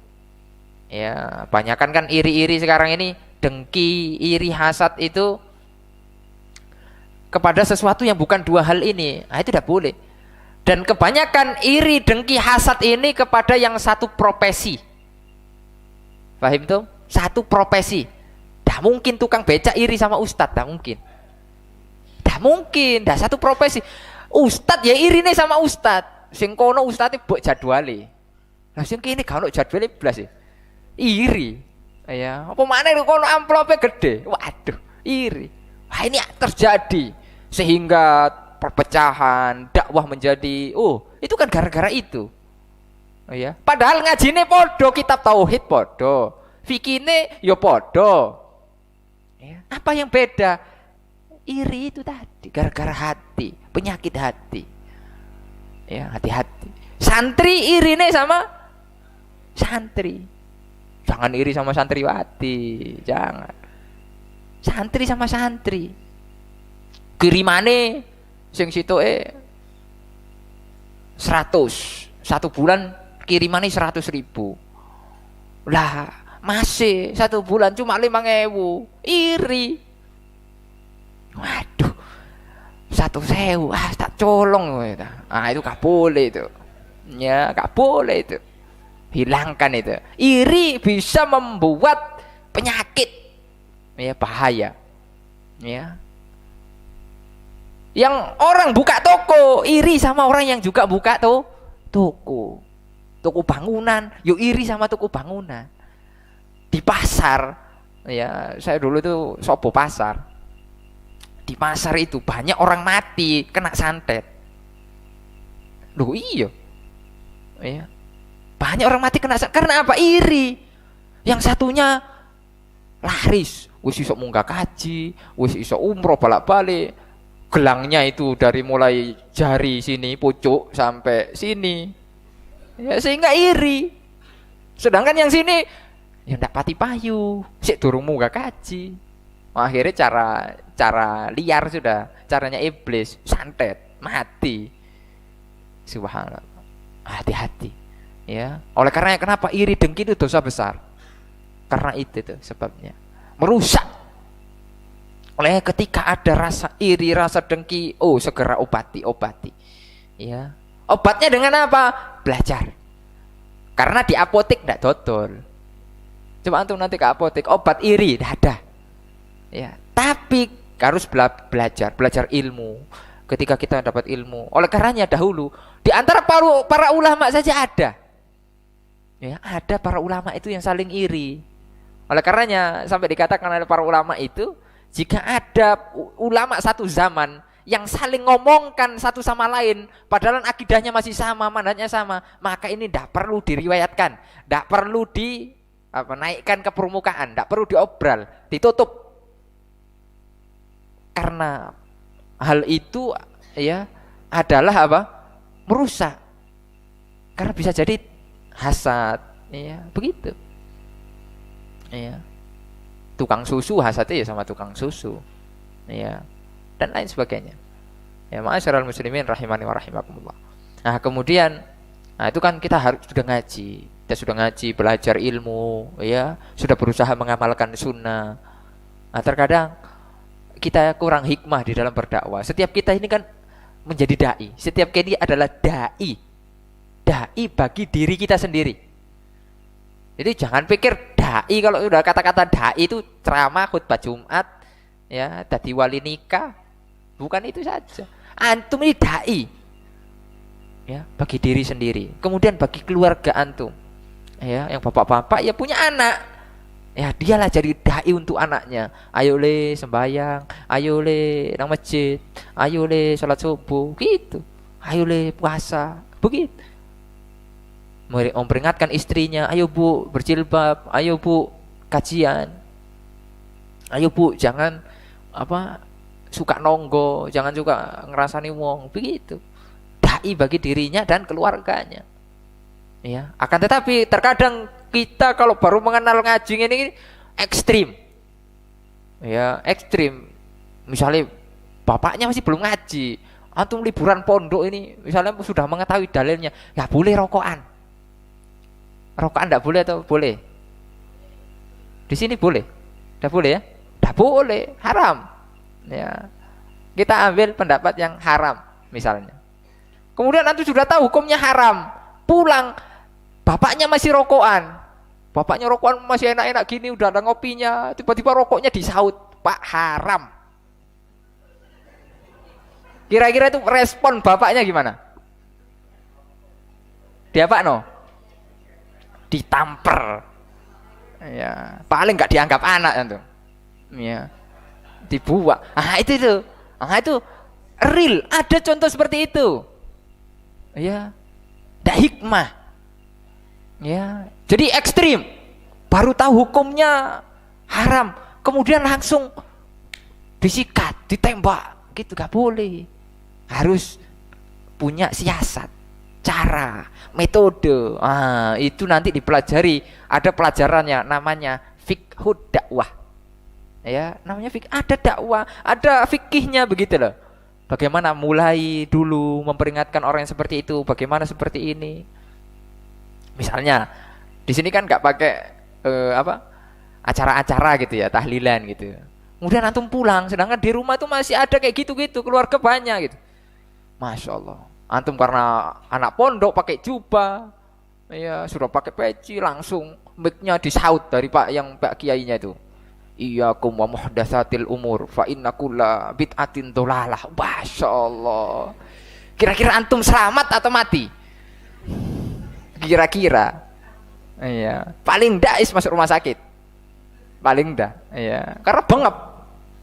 Ya, banyakan kan iri-iri sekarang ini, dengki, iri, hasad itu kepada sesuatu yang bukan 2 hal ini. Nah, itu tidak boleh. Dan kebanyakan iri, dengki, hasad ini kepada yang satu profesi. Paham tuh? Satu profesi. Dah mungkin tukang becak iri sama ustadz, dah mungkin. Dah mungkin, dah satu profesi. Ustadz ya iri nih sama ustadz. Sing kono ustadz mbok jadwale. Lah sing kene gak ono jadwale blas ya. Iri. Ya, apa maneh kono amplope gede. Waduh, iri. Wah, ini terjadi sehingga perpecahan, dakwah menjadi itu kan gara-gara itu. Ya, padahal ngajine podo, kitab tauhid podo, fikine yo podo. Ya, apa yang beda? Iri itu tadi gara-gara hati, penyakit hati. Ya, hati-hati. Santri irine sama santri. Jangan iri sama santriwati, jangan. Santri sama santri. Kirimane sing sitoke 100, 1 bulan kirimane 100.000. Lah, masih 1 bulan cuma 5.000. Iri. Waduh. 1.000, tak colong itu. Itu gak boleh itu. Ya, gak boleh itu. Hilangkan itu. Iri bisa membuat penyakit. Ya, bahaya. Ya. Yang orang buka toko iri sama orang yang juga buka toko. Toko bangunan, yuk iri sama toko bangunan. Di pasar, ya, saya dulu tuh sopo pasar. Di pasar itu banyak orang mati kena santet. Loh iya. Ya. Banyak orang mati kena santet karena apa? Iri. Yang satunya laris, wis iso munggah kaji, wis iso umroh bolak-balik. Gelangnya itu dari mulai jari sini pucuk sampai sini. Ya, sehingga iri. Sedangkan yang sini ya ndak pati payu, sik durung munggah kaji. Akhirnya cara liar sudah, caranya iblis, santet, mati. Subhanallah. Hati-hati. Ya. Oleh karena kenapa iri dengki itu dosa besar? Karena itu tuh sebabnya. Merusak. Oleh ketika ada rasa iri, rasa dengki, segera obati. Ya. Obatnya dengan apa? Belajar. Karena di apotek ndak dodol. Coba antum nanti ke apotek, obat iri ndak ada. Ya, tapi harus belajar ilmu. Ketika kita dapat ilmu, oleh karenanya dahulu di antara para ulama saja ada. Ya, ada para ulama itu yang saling iri. Oleh karenanya sampai dikatakan oleh para ulama itu, jika ada ulama satu zaman yang saling ngomongkan satu sama lain, padahal akidahnya masih sama, manhajnya sama, maka ini tidak perlu diriwayatkan, tidak perlu naikkan ke permukaan, tidak perlu diobral, ditutup. Karena hal itu ya adalah apa? Merusak. Karena bisa jadi hasad, ya, begitu. Ya. Tukang susu hasadnya ya sama tukang susu. Ya. Dan lain sebagainya. Ya, ma'asyiral muslimin rahimani wa rahimakumullah. Nah, kemudian itu kan kita harus sudah ngaji. Kita sudah ngaji, belajar ilmu, ya, sudah berusaha mengamalkan sunnah. Nah, terkadang kita kurang hikmah di dalam berdakwah. Setiap kita ini kan menjadi dai. Setiap kita ini adalah dai. Dai bagi diri kita sendiri. Jadi jangan pikir dai, kalau udah kata-kata dai itu ceramah, khutbah Jumat, ya, dadi wali nikah. Bukan itu saja. Antum ini dai. Ya, bagi diri sendiri. Kemudian bagi keluarga antum. Ya, yang bapak-bapak ya punya anak. Ya, dialah jadi dai untuk anaknya. Ayo le sembahyang, ayo le nang masjid, ayo le salat subuh, gitu. Ayo le puasa, begitu. Memperingatkan istrinya, ayo bu berjilbab, ayo bu kajian, ayo bu jangan suka nonggo, jangan suka ngerasani wong, begitu. Dai bagi dirinya dan keluarganya. Ya, akan tetapi terkadang kita kalau baru mengenal ngaji ini ekstrim. Ya, ekstrim. Misalnya bapaknya masih belum ngaji, antum liburan pondok ini, misalnya sudah mengetahui dalilnya, ya boleh rokokan. Rokokan enggak boleh atau boleh? Di sini boleh. Enggak boleh ya? Enggak boleh, haram. Ya. Kita ambil pendapat yang haram misalnya. Kemudian antum sudah tahu hukumnya haram. Pulang bapaknya masih rokokan. Bapaknya rokokan masih enak-enak gini, udah ada ngopinya, tiba-tiba rokoknya disaut, Pak, haram. Kira-kira itu respon bapaknya gimana? Dia apa no? Ditamper. Ya, paling nggak dianggap anak antum. Ya, dibuang. Ah itu tuh. Ah itu real, ada contoh seperti itu. Ya, tidak hikmah. Ya, jadi ekstrim. Baru tahu hukumnya haram, kemudian langsung disikat, ditembak, gitu gak boleh. Harus punya siasat, cara, metode. Ah, itu nanti dipelajari. Ada pelajarannya, namanya fiqhud dakwah. Ya, namanya ada dakwah, ada fikihnya begitu loh. Bagaimana mulai dulu memperingatkan orang yang seperti itu, bagaimana seperti ini. Misalnya di sini kan nggak pakai acara-acara gitu ya, tahlilan gitu. Kemudian antum pulang, sedangkan di rumah tuh masih ada kayak gitu-gitu, keluarga banyak gitu. Masya Allah, antum karena anak pondok pakai jubah, ya sudah pakai peci, langsung mic-nya disaut dari Pak Kiainya itu. Iyyakum wa muhdatsatil umur fa inna kulla bid'atin dhalalah. Masya Allah. Kira-kira antum selamat atau mati? Kira-kira. Iya, paling ndak masuk rumah sakit. Paling ndak, iya. Karena bengep.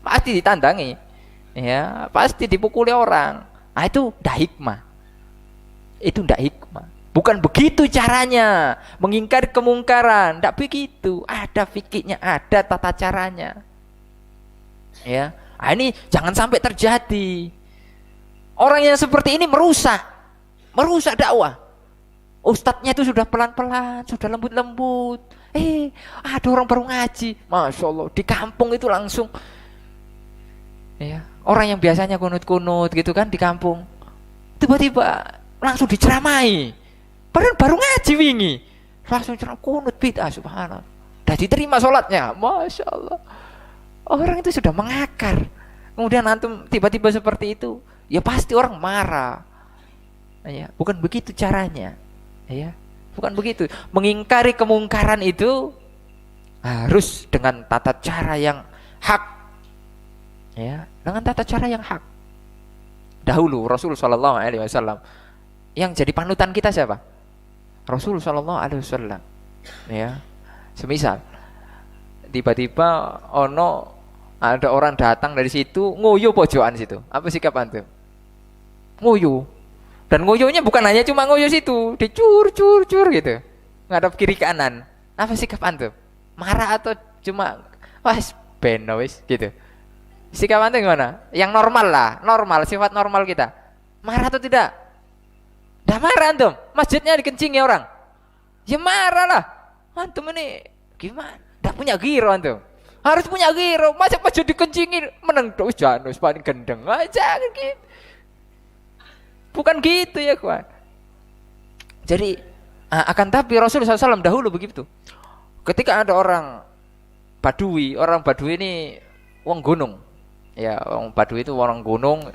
Pasti ditandangi. Ya, pasti dipukuli orang. Ah itu ndak hikmah. Itu ndak hikmah. Bukan begitu caranya mengingkari kemungkaran, tidak begitu. Ada fikihnya, ada tata caranya. Ya, nah, ini jangan sampai terjadi. Orang yang seperti ini merusak dakwah. Ustadznya itu sudah pelan-pelan, sudah lembut-lembut. Ada orang baru ngaji, masya Allah, di kampung itu langsung. Ya, orang yang biasanya kunut-kunut gitu kan di kampung, tiba-tiba langsung diceramai. Padahal baru ngaji wingi, langsung ceramah kunut bid'ah, subhanallah. Dah diterima sholatnya, masya Allah. Orang itu sudah mengakar. Kemudian antum tiba-tiba seperti itu, ya pasti orang marah. Ya, bukan begitu caranya. Ya, bukan begitu. Mengingkari kemungkaran itu harus dengan tata cara yang hak. Ya, dengan tata cara yang hak. Dahulu Rasul Shallallahu Alaihi Wasallam yang jadi panutan kita siapa? Rasul Shallallahu Alaihi Wasallam. Ya, semisal tiba-tiba ada orang datang dari situ nguyu pojokan situ. Apa sikap antum? Nguyu. Dan nguyunya bukan hanya cuma nguyu situ, dicur gitu. Ngadap kiri kanan. Apa sikap antum? Marah atau cuma wes beno wes gitu. Sikap antum gimana? Yang normal lah, sifat normal kita. Marah atau tidak? Dah marah antum. Masjidnya dikencingi orang. Ya marah lah. Antum ini gimana? Dah punya giro antum. Harus punya giro. Masa masjid dikencingi meneng terus janus paling gendeng. Jangan gitu. Bukan gitu ya kawan. Jadi akan tapi Rasulullah SAW dahulu begitu. Ketika ada orang Badui ini wong gunung. Ya, wong Badui itu orang gunung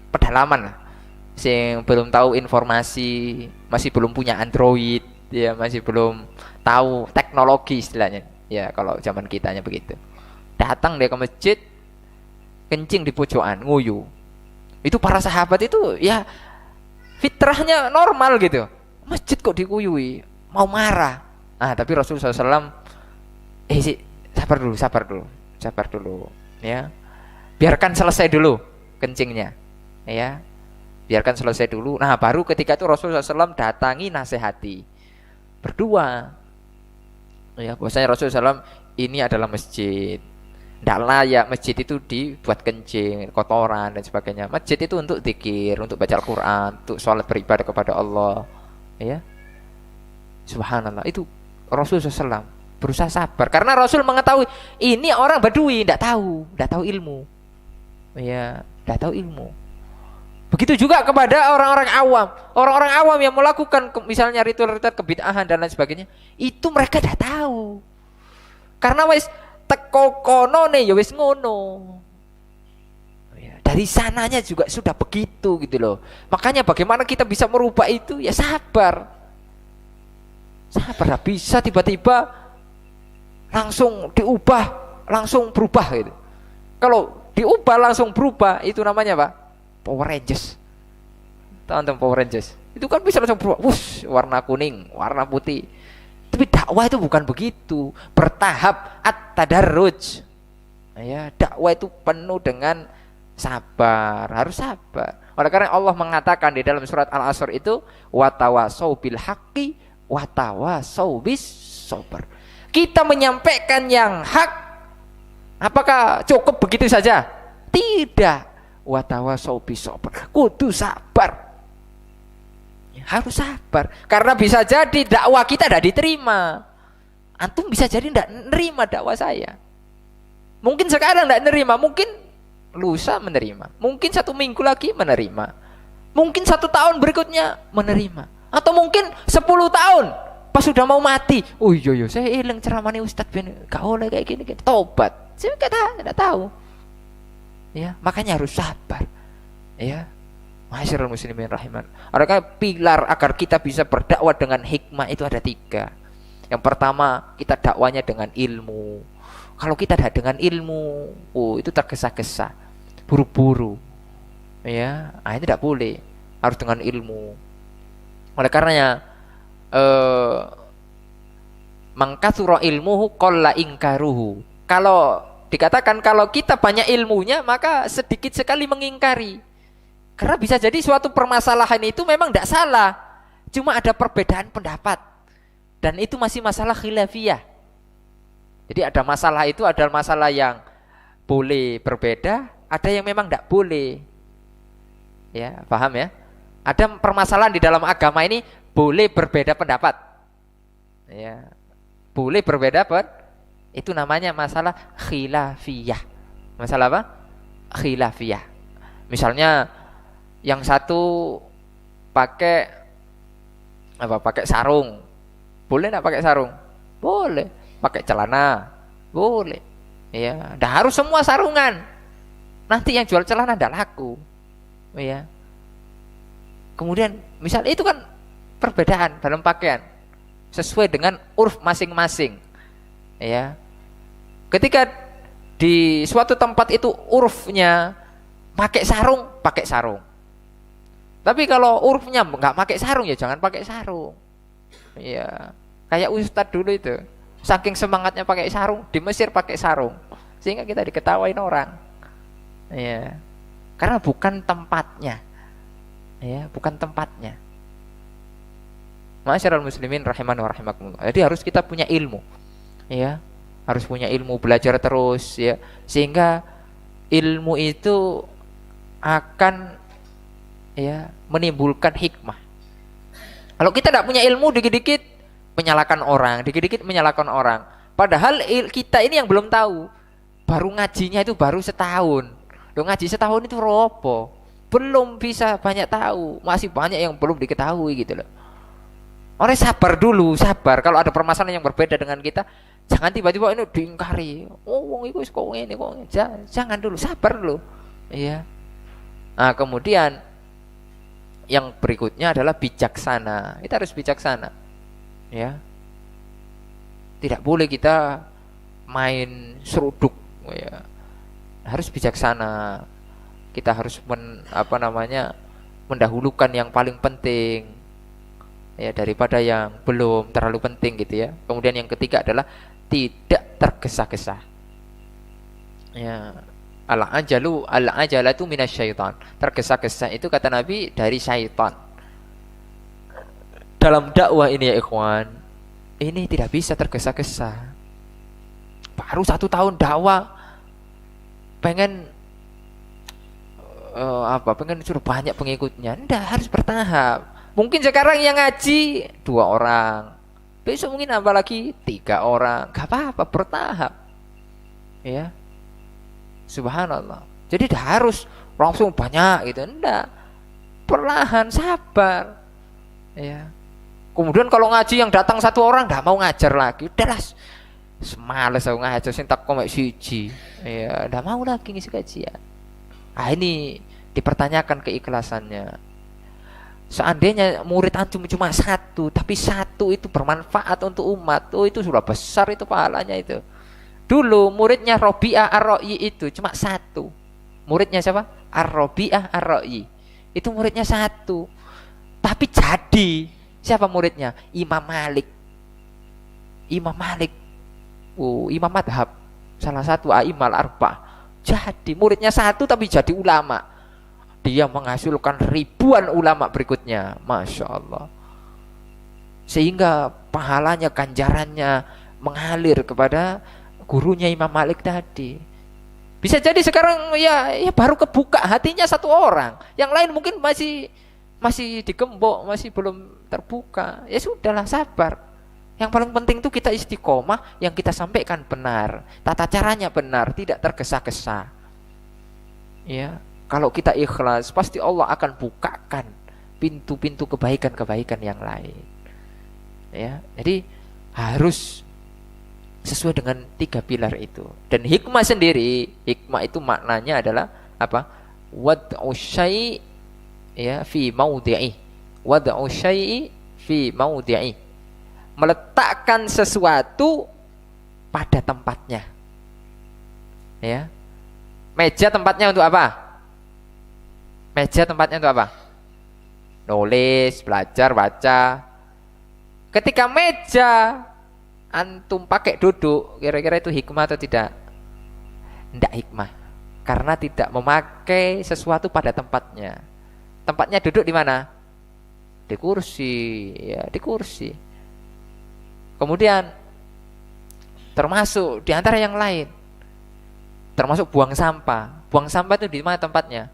pedalaman lah. Sing belum tahu informasi, masih belum punya Android, ya masih belum tahu teknologi istilahnya. Ya kalau zaman kitanya begitu. Datang dia ke masjid, kencing di pojokan, nguyu. Itu para sahabat itu ya fitrahnya normal gitu. Masjid kok dikuyui, mau marah. Tapi Rasulullah SAW sabar dulu ya. Biarkan selesai dulu kencingnya. Ya. Biarkan selesai dulu. Nah, baru ketika itu Rasulullah SAW datangi nasihati. Berdua. Ya, bahwasanya Rasulullah SAW ini adalah masjid. Tidak layak masjid itu dibuat kencing, kotoran dan sebagainya. Masjid itu untuk zikir, untuk baca Al-Quran, untuk sholat beribadah kepada Allah. Ya, subhanallah. Itu Rasulullah SAW berusaha sabar karena Rasul mengetahui ini orang Badui, tidak tahu ilmu. Ya, tidak tahu ilmu. Begitu juga kepada orang-orang awam. Orang-orang awam yang melakukan misalnya ritual-ritual kebid'ahan dan lain sebagainya, itu mereka tidak tahu. Karena wis teko konone ya wis ngono. Dari sananya juga sudah begitu gitu loh. Makanya bagaimana kita bisa merubah itu? Ya sabar. Sabar, bisa tiba-tiba langsung diubah, langsung berubah gitu. Kalau diubah langsung berubah itu namanya apa? Power Rangers. Tahu Power Rangers? Itu kan bisa langsung berubah. Wush, warna kuning, warna putih. Tapi Dakwah itu bukan begitu, bertahap, at-tadarruj. Ya, dakwah itu penuh dengan sabar, harus sabar. Oleh karena Allah mengatakan di dalam surat Al-Asr itu watawasau bil haqqi watawasau bis sabr. Kita menyampaikan yang hak, apakah cukup begitu saja? Tidak. Watawasau bis sabr. Kudu sabar. Harus sabar, karena bisa jadi dakwah kita tidak diterima. Antum bisa jadi tidak menerima dakwah saya. Mungkin sekarang tidak menerima, mungkin lusa menerima, mungkin 1 minggu lagi menerima, mungkin 1 tahun berikutnya menerima, atau mungkin 10 tahun pas sudah mau mati. Oh iya saya hilang ceramahnya Ustadz ben gak oleh kayak gini, tobat. Saya tidak tahu. Ya, makanya harus sabar. Ya. Masyarul muslimin rahiman. Karena pilar agar kita bisa berdakwah dengan hikmah itu ada 3. Yang pertama, kita dakwanya dengan ilmu. Kalau kita tidak dengan ilmu, itu tergesa-gesa, buru-buru. Ya, itu tidak boleh. Harus dengan ilmu. Oleh karenanya, mangkatsura ilmuhu qalla ingkaruhu. Kalau dikatakan kalau kita banyak ilmunya, maka sedikit sekali mengingkari. Karena bisa jadi suatu permasalahan itu memang tidak salah, cuma ada perbedaan pendapat, dan itu masih masalah khilafiyah. Jadi ada masalah itu adalah masalah yang boleh berbeda, ada yang memang tidak boleh. Ya, paham ya? Ada permasalahan di dalam agama ini boleh berbeda pendapat. Ya, boleh berbeda itu namanya masalah khilafiyah. Masalah apa? Khilafiyah. Misalnya yang satu pakai sarung, boleh nggak pakai sarung? Boleh. Pakai celana, boleh. Ya, nggak harus semua sarungan. Nanti yang jual celana nggak laku. Ya. Kemudian, misal itu kan perbedaan dalam pakaian, sesuai dengan urf masing-masing. Ya. Ketika di suatu tempat itu urfnya pakai sarung, pakai sarung. Tapi kalau urufnya nggak pakai sarung, ya jangan pakai sarung. Ya, kayak Ustadz dulu itu, saking semangatnya pakai sarung, di Mesir pakai sarung, sehingga kita diketawain orang. Ya, karena bukan tempatnya. Ya, bukan tempatnya. Masyarul muslimin rahiman wa rahimakumullah. Jadi harus kita punya ilmu. Ya, harus punya ilmu, belajar terus ya, sehingga ilmu itu akan menimbulkan hikmah. Kalau kita tidak punya ilmu, dikit-dikit menyalahkan orang. Padahal kita ini yang belum tahu, baru ngajinya itu baru setahun. Ngaji setahun itu ropo, belum bisa banyak tahu, masih banyak yang belum diketahui gitu loh. Orang sabar dulu, sabar. Kalau ada permasalahan yang berbeda dengan kita, jangan tiba-tiba ini diingkari. Wong iku kok ngene kok. Jangan dulu, sabar dulu. Iya. Nah, kemudian yang berikutnya adalah bijaksana. Kita harus bijaksana. Ya. Tidak boleh kita main seruduk, ya. Harus bijaksana. Kita harus mendahulukan yang paling penting, ya, daripada yang belum terlalu penting gitu ya. Kemudian yang ketiga adalah tidak tergesa-gesa. Ya. Al-ajalatu minasyaitan. Tergesa-gesa itu kata Nabi dari syaitan. Dalam dakwah ini ya ikhwan, ini tidak bisa tergesa-gesa. Baru 1 tahun dakwah, pengen sudah banyak pengikutnya. Nggak, harus bertahap. Mungkin sekarang yang ngaji 2 orang, besok mungkin nambah lagi 3 orang. Gak apa-apa, bertahap. Ya. Subhanallah. Jadi tidak harus langsung banyak gitu, enggak. Perlahan, sabar. Ya. Kemudian kalau ngaji yang datang 1 orang enggak mau ngajar lagi. Udahlah. Semales aku ngajar sing tak komek siji. Ya, enggak mau lagi ngisi kajian. Ini dipertanyakan keikhlasannya. Seandainya murid antum cuma 1, tapi 1 itu bermanfaat untuk umat, itu sudah besar itu pahalanya itu. Dulu muridnya Robi'ah Ar-Ra'yi itu cuma 1. Muridnya siapa? Ar-Robi'ah Ar-Ra'yi. Itu muridnya 1. Tapi jadi siapa muridnya? Imam Malik. Imam Malik, Imam Madhab, salah satu a'immal arba. Jadi muridnya satu tapi jadi ulama. Dia menghasilkan ribuan ulama berikutnya, masya Allah. Sehingga pahalanya, ganjarannya mengalir kepada gurunya Imam Malik tadi. Bisa jadi sekarang ya baru kebuka hatinya satu orang, yang lain mungkin masih digembok, masih belum terbuka. Ya sudahlah, sabar. Yang paling penting itu kita istiqomah, yang kita sampaikan benar, tata caranya benar, tidak tergesa-gesa. Ya, kalau kita ikhlas, pasti Allah akan bukakan pintu-pintu kebaikan-kebaikan yang lain. Ya, jadi harus sesuai dengan 3 pilar itu. Dan hikmah sendiri, hikmah itu maknanya adalah apa? Wad'u syai' ya fi maudhi'i. Wad'u syai' fi maudhi'i. Meletakkan sesuatu pada tempatnya. Ya. Meja tempatnya untuk apa? Meja tempatnya untuk apa? Nulis, belajar, baca. Ketika meja antum pakai duduk, kira-kira itu hikmah atau tidak? Tidak hikmah, karena tidak memakai sesuatu pada tempatnya. Tempatnya duduk di mana? Di kursi, ya di kursi. Kemudian termasuk di antara yang lain, termasuk buang sampah. Buang sampah itu di mana tempatnya?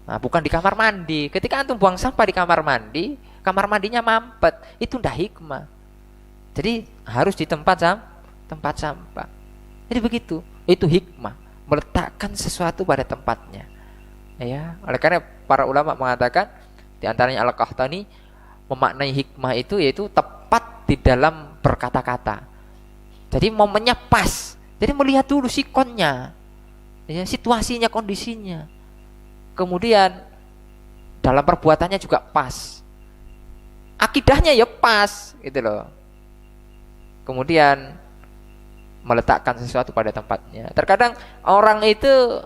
Nah, bukan di kamar mandi. Ketika antum buang sampah di kamar mandi, kamar mandinya mampet, itu ndak hikmah. Jadi harus di tempat sampah. Jadi begitu. Itu hikmah, meletakkan sesuatu pada tempatnya. Ya, oleh karena para ulama mengatakan, di antaranya Al-Qahtani, memaknai hikmah itu yaitu tepat di dalam berkata-kata. Jadi momennya pas. Jadi melihat dulu sikonnya, ya, situasinya, kondisinya. Kemudian dalam perbuatannya juga pas. Akidahnya ya pas, gitu loh. Kemudian meletakkan sesuatu pada tempatnya. Terkadang orang itu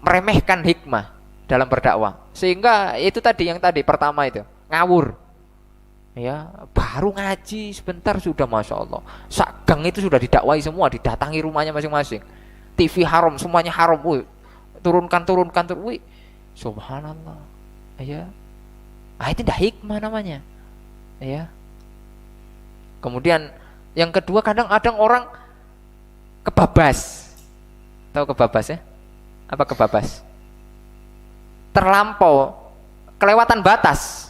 meremehkan hikmah dalam berdakwah, sehingga itu tadi yang tadi pertama itu ngawur. Ya, baru ngaji sebentar sudah masya Allah. Sagang itu sudah didakwai semua, didatangi rumahnya masing-masing. TV haram, semuanya haram. Turunkan. Wih, subhanallah. Ya, itu tidak hikmah namanya. Ya. Kemudian yang kedua, kadang-kadang orang kebabas. Tahu kebabas ya? Apa kebabas? Terlampau, kelewatan batas.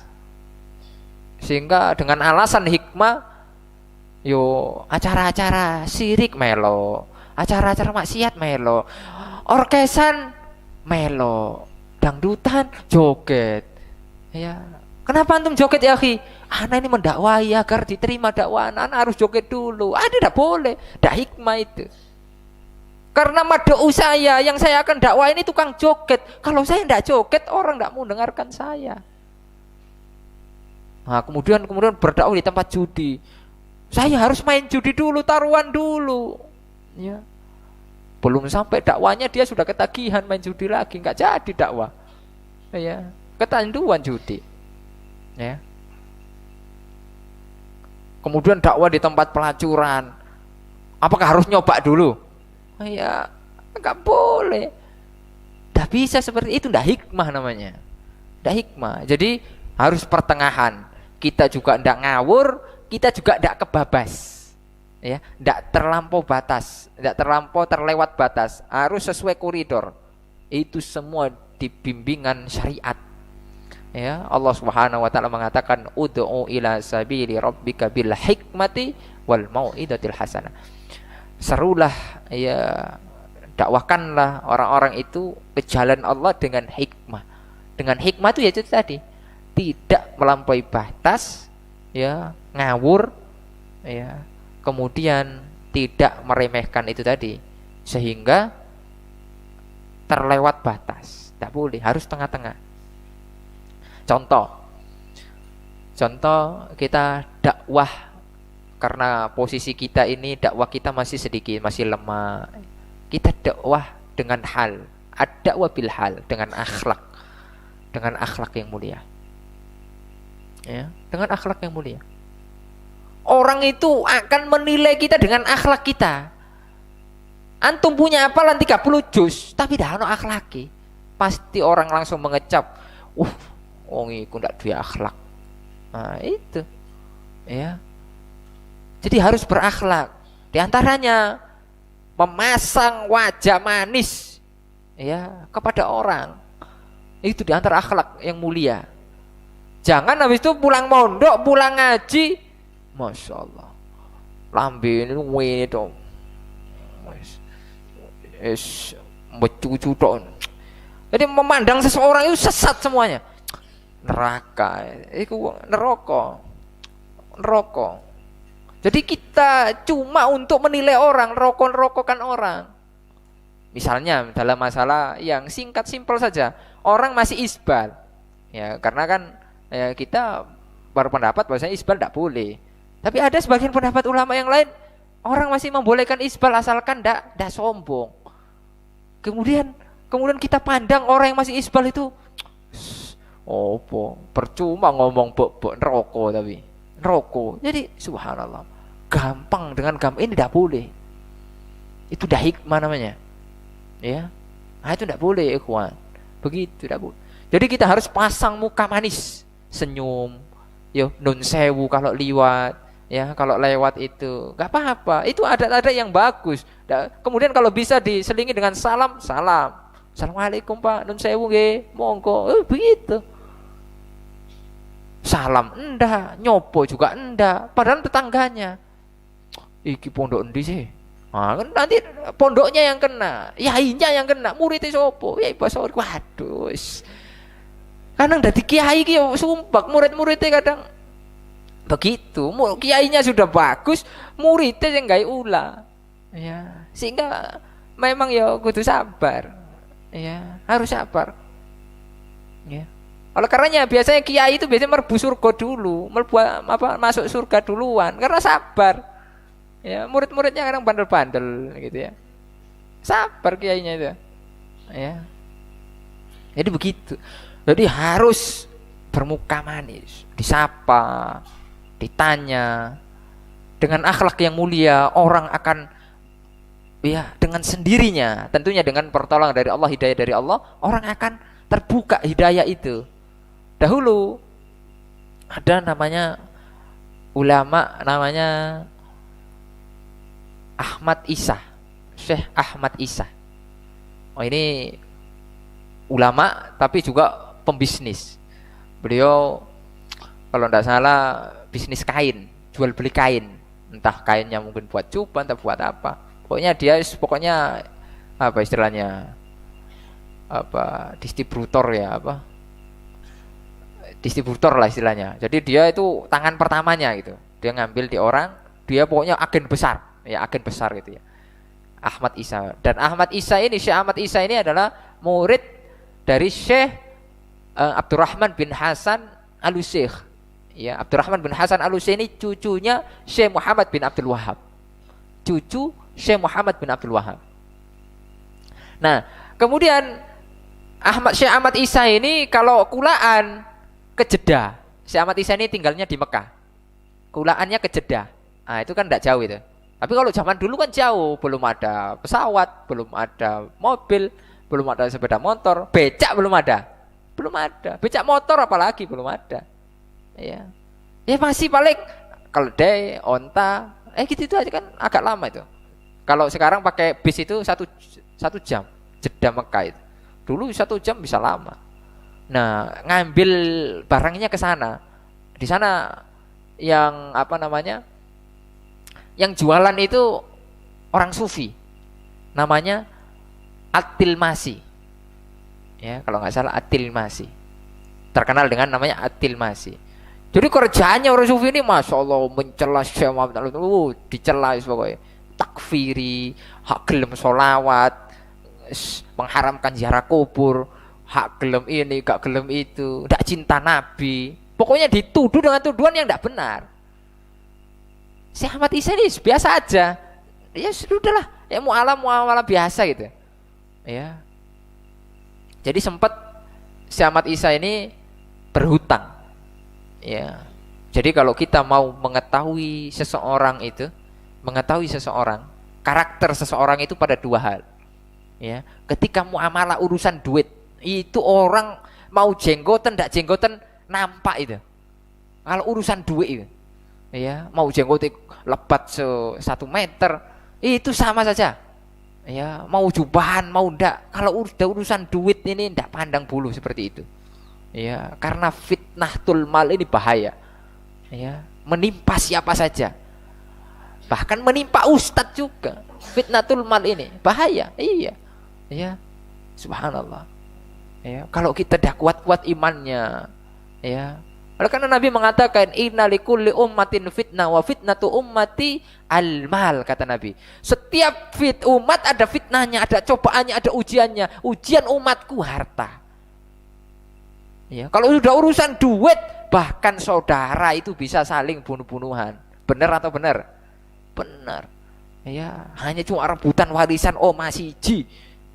Sehingga dengan alasan hikmah, acara-acara sirik melo, acara-acara maksiat melo, orkesan melo, dangdutan joget. Ya, kenapa antum joget ya akhi? Anak ini mendakwai agar diterima dakwah, anak harus joget dulu. Tidak boleh, tidak hikmah itu. Karena mad'u saya, yang saya akan dakwah ini tukang joget. Kalau saya tidak joget, orang tidak mau dengarkan saya. Nah, kemudian berdakwah di tempat judi. Saya harus main judi dulu, taruhan dulu. Ya. Belum sampai dakwanya dia sudah ketagihan main judi lagi, nggak jadi dakwah. Ya, ketanduan judi. Ya. Kemudian dakwah di tempat pelacuran. Apakah harus nyoba dulu? Ya, enggak boleh. Tidak bisa seperti itu, tidak hikmah namanya. Tidak hikmah. Jadi harus pertengahan. Kita juga tidak ngawur, kita juga tidak kebabas. Ya, tidak terlampau batas, tidak terlampau terlewat batas. Harus sesuai koridor. Itu semua di bimbingan syariat. Ya, Allah Subhanahu wa taala mengatakan ud'u ila sabili rabbika bil hikmati wal mau'izatil hasanah. Serulah, ya, dakwahkanlah orang-orang itu ke jalan Allah dengan hikmah. Dengan hikmah itu ya itu tadi, tidak melampaui batas, ya, ngawur, ya. Kemudian tidak meremehkan itu tadi sehingga terlewat batas. Tak boleh, harus tengah-tengah. Contoh kita dakwah, karena posisi kita ini dakwah kita masih sedikit, masih lemah. Kita dakwah dengan hal, ad-dakwah bil hal, dengan akhlak yang mulia. Ya, dengan akhlak yang mulia. Orang itu akan menilai kita dengan akhlak kita. Antum punya hafalan 30 juz, tapi dah ono akhlaki. Pasti orang langsung mengecap, wong iku ndak duwe akhlak. Nah, itu. Ya. Jadi harus berakhlak. Di antaranya memasang wajah manis ya kepada orang. Itu di antara akhlak yang mulia. Jangan habis itu pulang mondok, pulang ngaji, Masya Allah, lambe ini wene dong, es becucu dong. Jadi memandang seseorang itu sesat semuanya. Neraka, itu neraka. Jadi kita cuma untuk menilai orang, rokok-rokokkan orang. Misalnya dalam masalah yang singkat simpel saja, orang masih isbal, ya karena kan ya, kita berpendapat bahwasanya isbal tidak boleh. Tapi ada sebagian pendapat ulama yang lain, orang masih membolehkan isbal asalkan tidak sombong. Kemudian kita pandang orang yang masih isbal itu, percuma ngomong bok rokok tapi rokok. Jadi subhanallah, gampang dengan gampang ini tidak boleh. Itu dah hikmah namanya. Ya, nah itu tidak boleh, ikhwan. Begitu tidak boleh. Jadi kita harus pasang muka manis, senyum, yo nun sewu kalau liwat. Ya, kalau lewat itu nggak apa-apa. Itu ada yang bagus. Kemudian kalau bisa diselingi dengan salam. Assalamualaikum Pak, nun sewu nggih, monggo. Begitu. Salam enggak, nyopo juga enggak. Padahal tetangganya. Iki pondok endi sih? Nah, kan nanti pondoknya yang kena, yainya yang kena, muridnya sopo? Ya bahasa waduh. Kadang dari kiai ki sumpah murid-muridnya kadang begitu, kiainya sudah bagus, muridnya yang gak ulah, ya sehingga memang ya kudu sabar, ya harus sabar, ya. Oleh karenanya biasanya kiai itu biasanya merbu surga dulu, masuk surga duluan karena sabar, ya murid-muridnya kadang bandel-bandel gitu ya, sabar kiainya itu, ya. Jadi begitu, jadi harus bermuka manis, disapa, ditanya dengan akhlak yang mulia, orang akan ya dengan sendirinya, tentunya dengan pertolongan dari Allah, hidayah dari Allah, orang akan terbuka hidayah itu. Dahulu ada namanya ulama namanya Ahmad Isa, Syekh Ahmad Isa. Oh, ini ulama tapi juga pembisnis. Beliau kalau tidak salah bisnis kain, jual beli kain, entah kainnya mungkin buat cuban atau buat apa. Pokoknya apa istilahnya, apa distributor ya, apa distributor lah istilahnya. Jadi dia itu tangan pertamanya gitu, dia ngambil di orang, dia pokoknya agen besar, ya agen besar gitu ya. Ahmad Isa, dan Ahmad Isa ini, Syekh Ahmad Isa ini adalah murid dari Syekh Abdurrahman bin Hasan Al-Utsaiq. Ya, Abdurrahman bin Hasan Al-Utsaiq ini cucunya Syekh Muhammad bin Abdul Wahhab. Cucu Syekh Muhammad bin Abdul Wahhab. Nah, kemudian Syekh Ahmad Isa ini kalau kulaan ke Jeddah. Syekh Ahmad Isa ini tinggalnya di Mekah. Kulaannya ke Jeddah. Nah, itu kan tidak jauh itu. Tapi kalau zaman dulu kan jauh, belum ada pesawat, belum ada mobil, belum ada sepeda motor, becak belum ada. Belum ada. Becak motor apalagi belum ada. Ya, ya masih paling kalau keledai, onta, gitu aja kan agak lama itu. Kalau sekarang pakai bis itu satu jam, Jeddah Mekah itu. Dulu 1 jam bisa lama. Nah, ngambil barangnya ke sana. Di sana yang apa namanya? Yang jualan itu orang sufi. Namanya At-Tilmasi. Ya, kalau nggak salah At-Tilmasi. Terkenal dengan namanya At-Tilmasi. Jadi kerjaannya orang sufi ini Masya Allah mencela Syekh Muhammad, dicela pokoknya, takfiri, hak gelem sholawat, mengharamkan ziarah kubur, hak gelem ini, gak gelem itu, tidak cinta Nabi. Pokoknya dituduh dengan tuduhan yang tidak benar. Syekh Ahmad Isa ini biasa aja, ya sudahlah, ya muamalah biasa gitu, ya. Jadi sempat Syekh Ahmad Isa ini berhutang. Ya, Jadi kalau kita mau mengetahui seseorang itu, mengetahui seseorang, karakter seseorang itu pada dua hal. Ya, ketika muamalah urusan duit, itu orang mau jenggoten ndak jenggoten nampak itu. Kalau urusan duit itu, ya mau jenggot lebat 1 meter, itu sama saja. Ya, mau jubahan mau ndak, kalau udah urusan duit ini ndak pandang bulu seperti itu. Ya, karena fitnatul mal ini bahaya. Ya, menimpa siapa saja, bahkan menimpa ustadz juga. Fitnatul mal ini bahaya. Iya, ya, subhanallah. Ya, kalau kita dah kuat-kuat imannya, ya. Oleh karena Nabi mengatakan inna likulli ummatin fitnah wa fitnatu ummati al-mal, kata Nabi. Setiap umat ada fitnahnya, ada cobaannya, ada ujiannya. Ujian umatku harta. Ya, kalau sudah urusan duit, bahkan saudara itu bisa saling bunuh-bunuhan. Benar atau benar? Benar. Ya, hanya cuma rebutan warisan masih ji.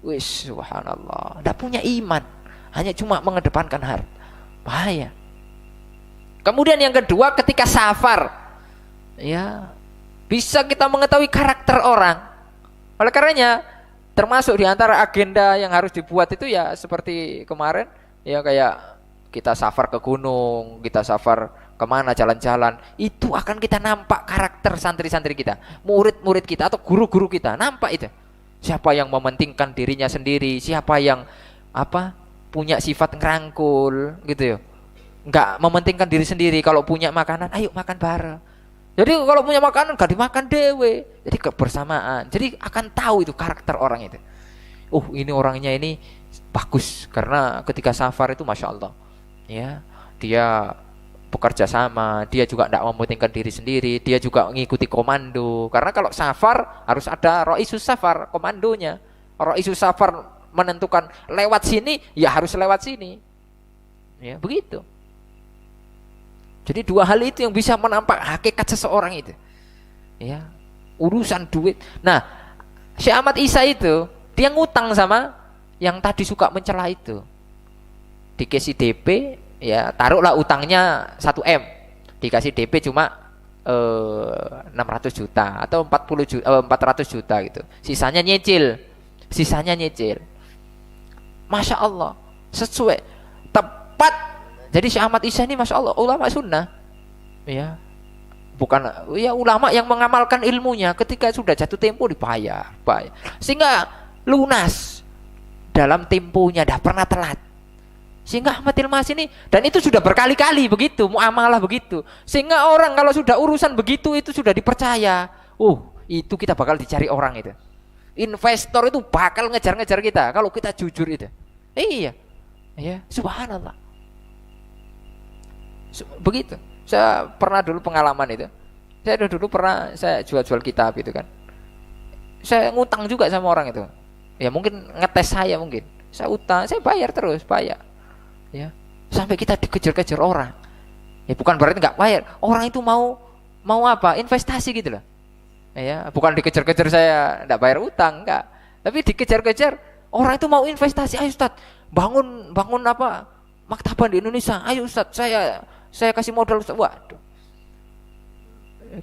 Wis, subhanallah. Enggak punya iman. Hanya cuma mengedepankan harta. Bahaya. Kemudian yang kedua, ketika safar, ya, bisa kita mengetahui karakter orang. Oleh karenanya, termasuk di antara agenda yang harus dibuat itu ya seperti kemarin, ya kayak kita safar ke gunung, kita safar kemana jalan-jalan, itu akan kita nampak karakter santri-santri kita, murid-murid kita atau guru-guru kita, nampak itu. Siapa yang mementingkan dirinya sendiri, siapa yang punya sifat ngerangkul gitu ya. Enggak mementingkan diri sendiri, kalau punya makanan, ayo makan bareng. Jadi kalau punya makanan gak dimakan dewe. Jadi kebersamaan. Jadi akan tahu itu karakter orang itu. Ini orangnya ini bagus karena ketika safar itu masya Allah. Ya, dia bekerja sama, dia juga tidak mementingkan diri sendiri, dia juga mengikuti komando. Karena kalau safar harus ada roisus safar, komandonya. Roisus safar menentukan lewat sini, ya harus lewat sini. Ya, begitu. Jadi dua hal itu yang bisa menampak hakikat seseorang itu. Ya, urusan duit. Nah, Syekh Ahmad Isa itu dia ngutang sama yang tadi suka mencela itu. Dikasih DP, ya taruhlah utangnya 1 M, dikasih DP cuma 600 juta atau 400 juta gitu. Sisanya nyicil. Masya Allah, sesuai tepat. Jadi Syekh Ahmad Isa ini masya Allah ulama sunnah, ya, bukan ya ulama yang mengamalkan ilmunya. Ketika sudah jatuh tempo dibayar, sehingga lunas dalam temponya, dah pernah telat. Sehingga Ahmad Ilmas ini, dan itu sudah berkali-kali begitu, muamalah begitu. Sehingga orang kalau sudah urusan begitu itu sudah dipercaya. Itu kita bakal dicari orang itu. Investor itu bakal ngejar-ngejar kita kalau kita jujur itu. Iya, ya, subhanallah. Begitu. Saya pernah dulu pengalaman itu. Saya dulu pernah saya jual-jual kitab itu kan. Saya ngutang juga sama orang itu. Ya mungkin ngetes saya mungkin. Saya utang, saya bayar terus, bayar. Ya. Sampai kita dikejar-kejar orang. Ya bukan berarti nggak bayar. Orang itu mau apa? Investasi gitu loh. Ya, bukan dikejar-kejar saya nggak bayar utang, enggak. Tapi dikejar-kejar orang itu mau investasi. Ayo Ustaz, bangun apa? Maktaban di Indonesia. Ayo Ustaz, saya kasih modal Ustaz. Waduh.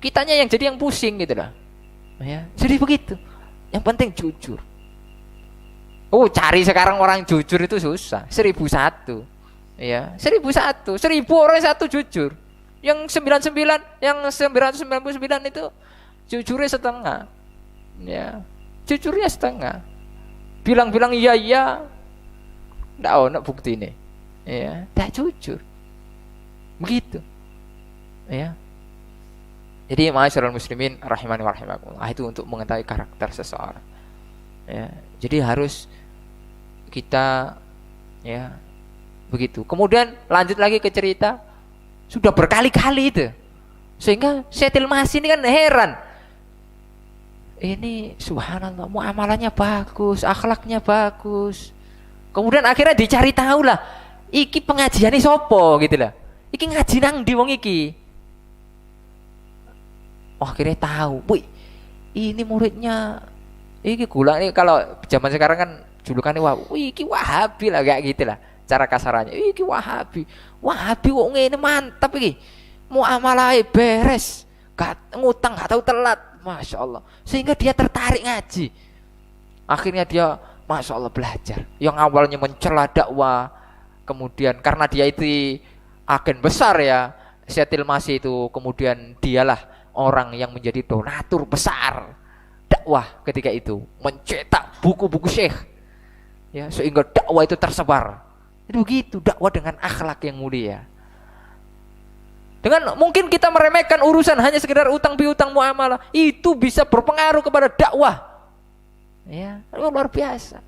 Kitanya yang jadi yang pusing gitu lah. Ya, jadi begitu. Yang penting jujur. Cari sekarang orang jujur itu susah. 1001. Ya, 1001. 1000 orang satu jujur. Yang 99, yang 999 itu jujurnya setengah. Ya, jujurnya setengah. Bilang-bilang iya. Nggak ada bukti ini. Ya, tidak jujur. Begitu. Ya. Jadi ma'asyiral muslimin rahimani wa rahimakumullah, itu untuk mengetahui karakter seseorang. Ya, jadi harus kita ya begitu. Kemudian lanjut lagi ke cerita, sudah berkali-kali itu. Sehingga Syekh Ilmas ini kan heran. Ini subhanallah, muamalahnya bagus, akhlaknya bagus. Kemudian akhirnya dicari tahu lah, iki pengajiane sopo gitu lah. Iki ngaji nang ndi wong iki? Akhirnya tahu, wih, ini muridnya, iki gula nih. Kalau zaman sekarang kan julukannya wih, iki Wahabi lah, kayak gitu lah cara kasarannya. Iki Wahabi wong ini mantap iki. muamalah beres, gak ngutang gak tahu telat, masya Allah, sehingga dia tertarik ngaji. Akhirnya dia masya Allah belajar. Yang awalnya mencela dakwah, kemudian karena dia itu agen besar ya, Syekh Tilmasi itu, kemudian dialah orang yang menjadi donatur besar dakwah ketika itu, mencetak buku-buku Syekh, ya, sehingga dakwah itu tersebar. Itu begitu dakwah dengan akhlak yang mulia. Dengan mungkin kita meremehkan urusan hanya sekedar utang piutang muamalah, itu bisa berpengaruh kepada dakwah. Ya, luar biasa.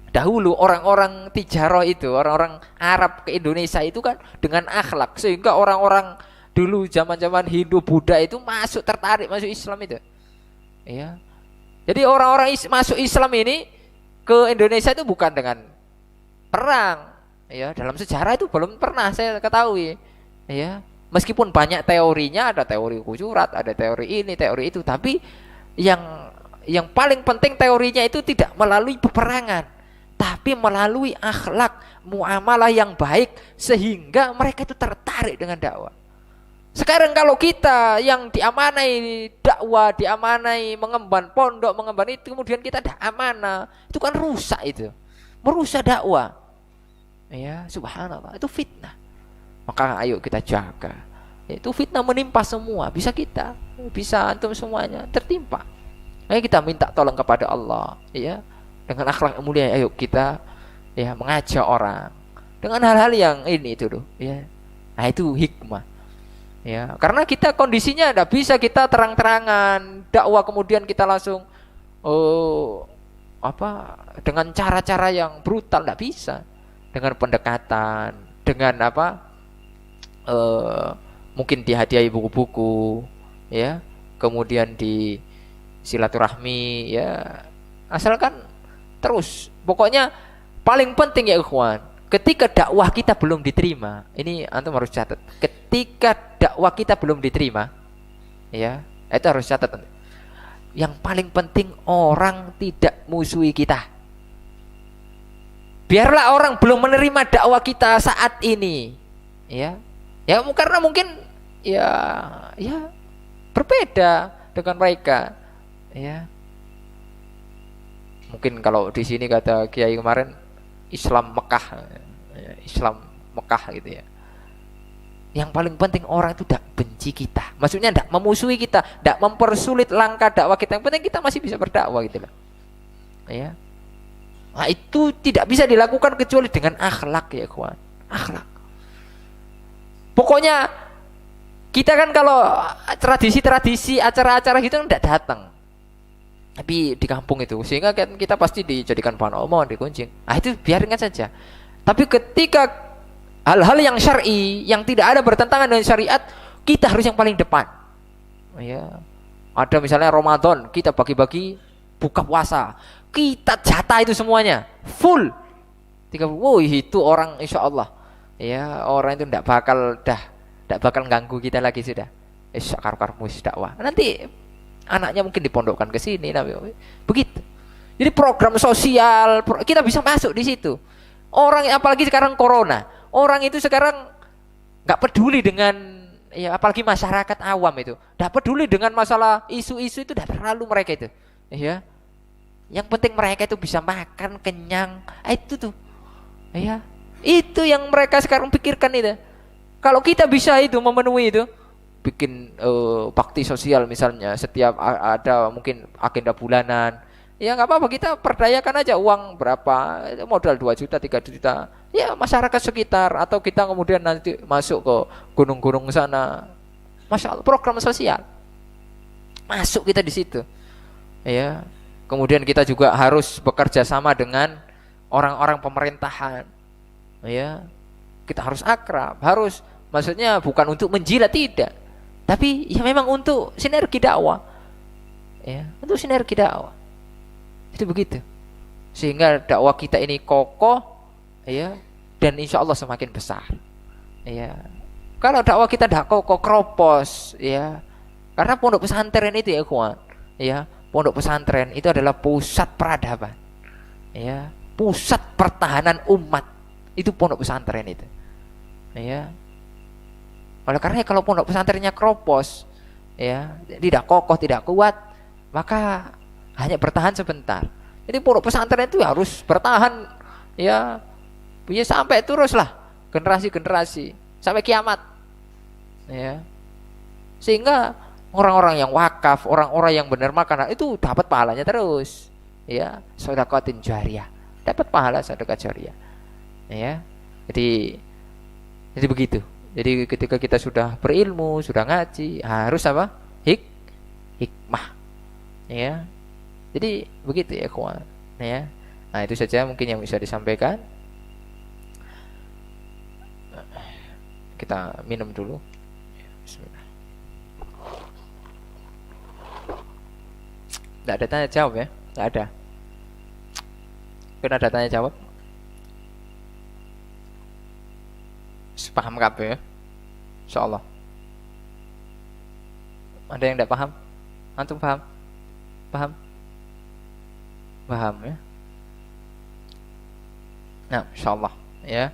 Dahulu orang-orang tijarah itu, orang-orang Arab ke Indonesia itu kan dengan akhlak, sehingga orang-orang dulu zaman-zaman Hindu Buddha itu tertarik masuk Islam itu. Ya. Jadi orang-orang masuk Islam ini ke Indonesia itu bukan dengan perang. Ya, dalam sejarah itu belum pernah saya ketahui. Ya, meskipun banyak teorinya, ada teori kucurat, ada teori ini, teori itu, tapi yang paling penting teorinya itu tidak melalui peperangan, tapi melalui akhlak muamalah yang baik, sehingga mereka itu tertarik dengan dakwah. Sekarang kalau kita yang diamanai dakwah, diamanai mengemban pondok, mengemban itu, kemudian kita tidak amanah, itu kan rusak, itu merusak dakwah. Ya, subhanallah, itu fitnah. Maka ayo kita jaga. Itu fitnah menimpa semua, bisa kita, bisa antum semuanya tertimpa. Ayo kita minta tolong kepada Allah, ya, dengan akhlak yang mulia. Ayo kita, ya, mengajak orang dengan hal-hal yang ini itu loh, ya. Nah itu hikmah, ya, karena kita kondisinya tidak bisa kita terang-terangan dakwah kemudian kita langsung dengan cara-cara yang brutal, tidak bisa. Dengan pendekatan, dengan mungkin dihadiahi buku-buku, ya, kemudian di silaturahmi, ya, asalkan terus. Pokoknya paling penting ya ikhwan, ketika dakwah kita belum diterima, ini antum harus catat. Ketika dakwah kita belum diterima, ya, itu harus catat. Yang paling penting orang tidak musuhi kita. Biarlah orang belum menerima dakwah kita saat ini, ya, ya, karena mungkin ya berbeda dengan mereka, ya. Mungkin kalau di sini kata Kiai kemarin Islam Mekah, ya, Islam Mekah gitu ya. Yang paling penting orang itu tidak benci kita, maksudnya tidak memusuhi kita, tidak mempersulit langkah dakwah kita. Yang penting kita masih bisa berdakwah gitu loh, ya. Nah, itu tidak bisa dilakukan kecuali dengan akhlak ya kawan, akhlak. Pokoknya kita kan kalau tradisi-tradisi acara-acara gitu tidak datang, tapi di kampung itu, sehingga kita pasti dijadikan bahan omongan, dikuncing. Nah itu biarkan saja. Tapi ketika hal-hal yang syar'i, yang tidak ada bertentangan dengan syariat, kita harus yang paling depan. Ya, ada misalnya Ramadan, kita bagi-bagi buka puasa, kita jatah itu semuanya full 30. Wow, itu orang insya Allah, ya, orang itu tidak bakal ganggu kita lagi sudah. Karmu dakwah. Nanti anaknya mungkin dipondokkan ke sini, begitu. Jadi program sosial kita bisa masuk di situ. Orang, apalagi sekarang corona, orang itu sekarang nggak peduli dengan, ya, apalagi masyarakat awam itu nggak peduli dengan masalah isu-isu itu, tidak terlalu mereka itu, ya. Yang penting mereka itu bisa makan kenyang, itu tuh, ya, itu yang mereka sekarang pikirkan itu. Kalau kita bisa itu memenuhi itu, bikin bakti sosial misalnya, setiap ada mungkin agenda bulanan, ya nggak apa-apa, kita perdayakan aja, uang berapa, modal 2 juta 3 juta, ya, masyarakat sekitar, atau kita kemudian nanti masuk ke gunung-gunung sana, masya Allah, program sosial masuk kita di situ, ya. Kemudian kita juga harus bekerja sama dengan orang-orang pemerintahan, ya. Kita harus akrab, harus, maksudnya bukan untuk menjilat, tidak, tapi ya memang untuk sinergi dakwah, ya, untuk sinergi dakwah. Itu begitu, sehingga dakwah kita ini kokoh, ya, dan insya Allah semakin besar, ya. Kalau dakwah kita tidak kokoh, kropos, ya, karena pondok pesantren itu ya kawan, ya, pondok pesantren itu adalah pusat peradaban, ya, pusat pertahanan umat, itu pondok pesantren itu, ya. Oleh karena kalau pondok pesantrennya kropos, ya, tidak kokoh, tidak kuat, maka hanya bertahan sebentar. Jadi pondok pesantren itu harus bertahan, ya, punya sampai teruslah generasi-generasi sampai kiamat, ya. Sehingga orang-orang yang wakaf, orang-orang yang benar makan itu dapat pahalanya terus, ya, sedekatin jariyah, dapat pahala sedekah jariyah, ya. Jadi begitu. Jadi ketika kita sudah berilmu, sudah ngaji, harus apa? Hikmah, ya. Jadi begitu ya, kawan, ya. Nah, itu saja mungkin yang bisa disampaikan. Kita minum dulu. Bismillah. Tidak ada tanya jawab ya? Tidak ada. Kan ada tanya jawab? Paham kabeh ya? Insyaallah. Ada yang tidak paham? Antum paham? Paham? Paham ya? Nah, insyaallah ya.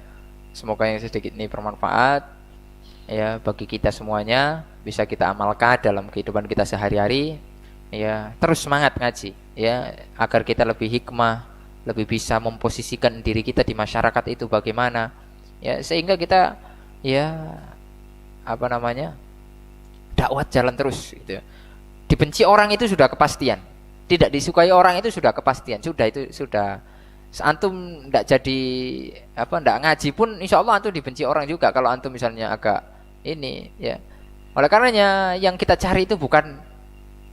Semoga yang sedikit ini bermanfaat ya bagi kita semuanya, bisa kita amalkan dalam kehidupan kita sehari-hari. Ya, terus semangat ngaji ya, agar kita lebih hikmah, lebih bisa memposisikan diri kita di masyarakat itu bagaimana. Ya, sehingga kita ya apa namanya? Dakwah jalan terus gitu. Dibenci orang itu sudah kepastian. Tidak disukai orang itu sudah kepastian. Sudah, itu sudah. Antum tidak jadi apa, tidak ngaji pun insya Allah antum dibenci orang juga kalau antum misalnya agak ini ya. Oleh karenanya yang kita cari itu bukan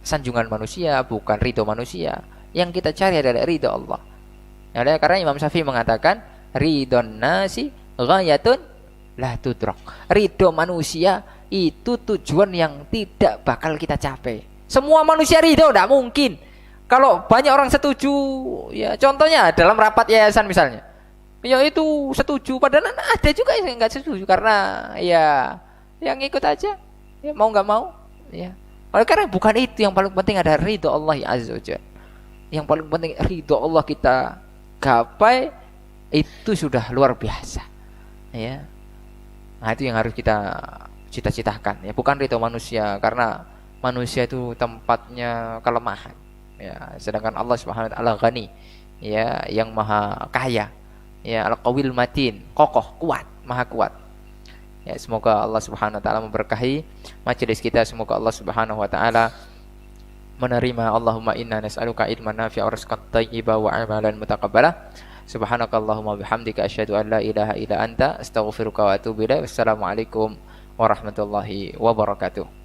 sanjungan manusia, bukan ridho manusia. Yang kita cari adalah ridho Allah. Oleh karena Imam Syafi'i mengatakan ridhon nasi ghayatun la tudrak. Ridho manusia itu tujuan yang tidak bakal kita capai. Semua manusia ridho, tidak mungkin. Kalau banyak orang setuju, ya contohnya dalam rapat yayasan misalnya, ya itu setuju, padahal ada juga yang nggak setuju karena ya yang ikut aja, ya mau nggak mau, ya. Oleh karena bukan itu yang paling penting, ada ridho Allah Azza wa Jalla. Yang paling penting ridho Allah kita gapai, itu sudah luar biasa, ya. Nah itu yang harus kita cita-citakan, ya, bukan ridho manusia, karena manusia itu tempatnya kelemahan. Ya, sedangkan Allah Subhanahu wa taala Ghani, ya, yang maha kaya, ya, Al-Qawil Matin, kokoh, kuat, maha kuat. Ya, semoga Allah Subhanahu wa taala memberkahi majelis kita, semoga Allah Subhanahu wa taala menerima. Allahumma inna nas'aluka ilman nafi'a wa rizqan thayyiban wa amalan mutaqabbala. Subhanakallahumma bihamdika asyhadu an la ilaha illa anta astaghfiruka wa atubu ilaik. Wassalamualaikum warahmatullahi wabarakatuh.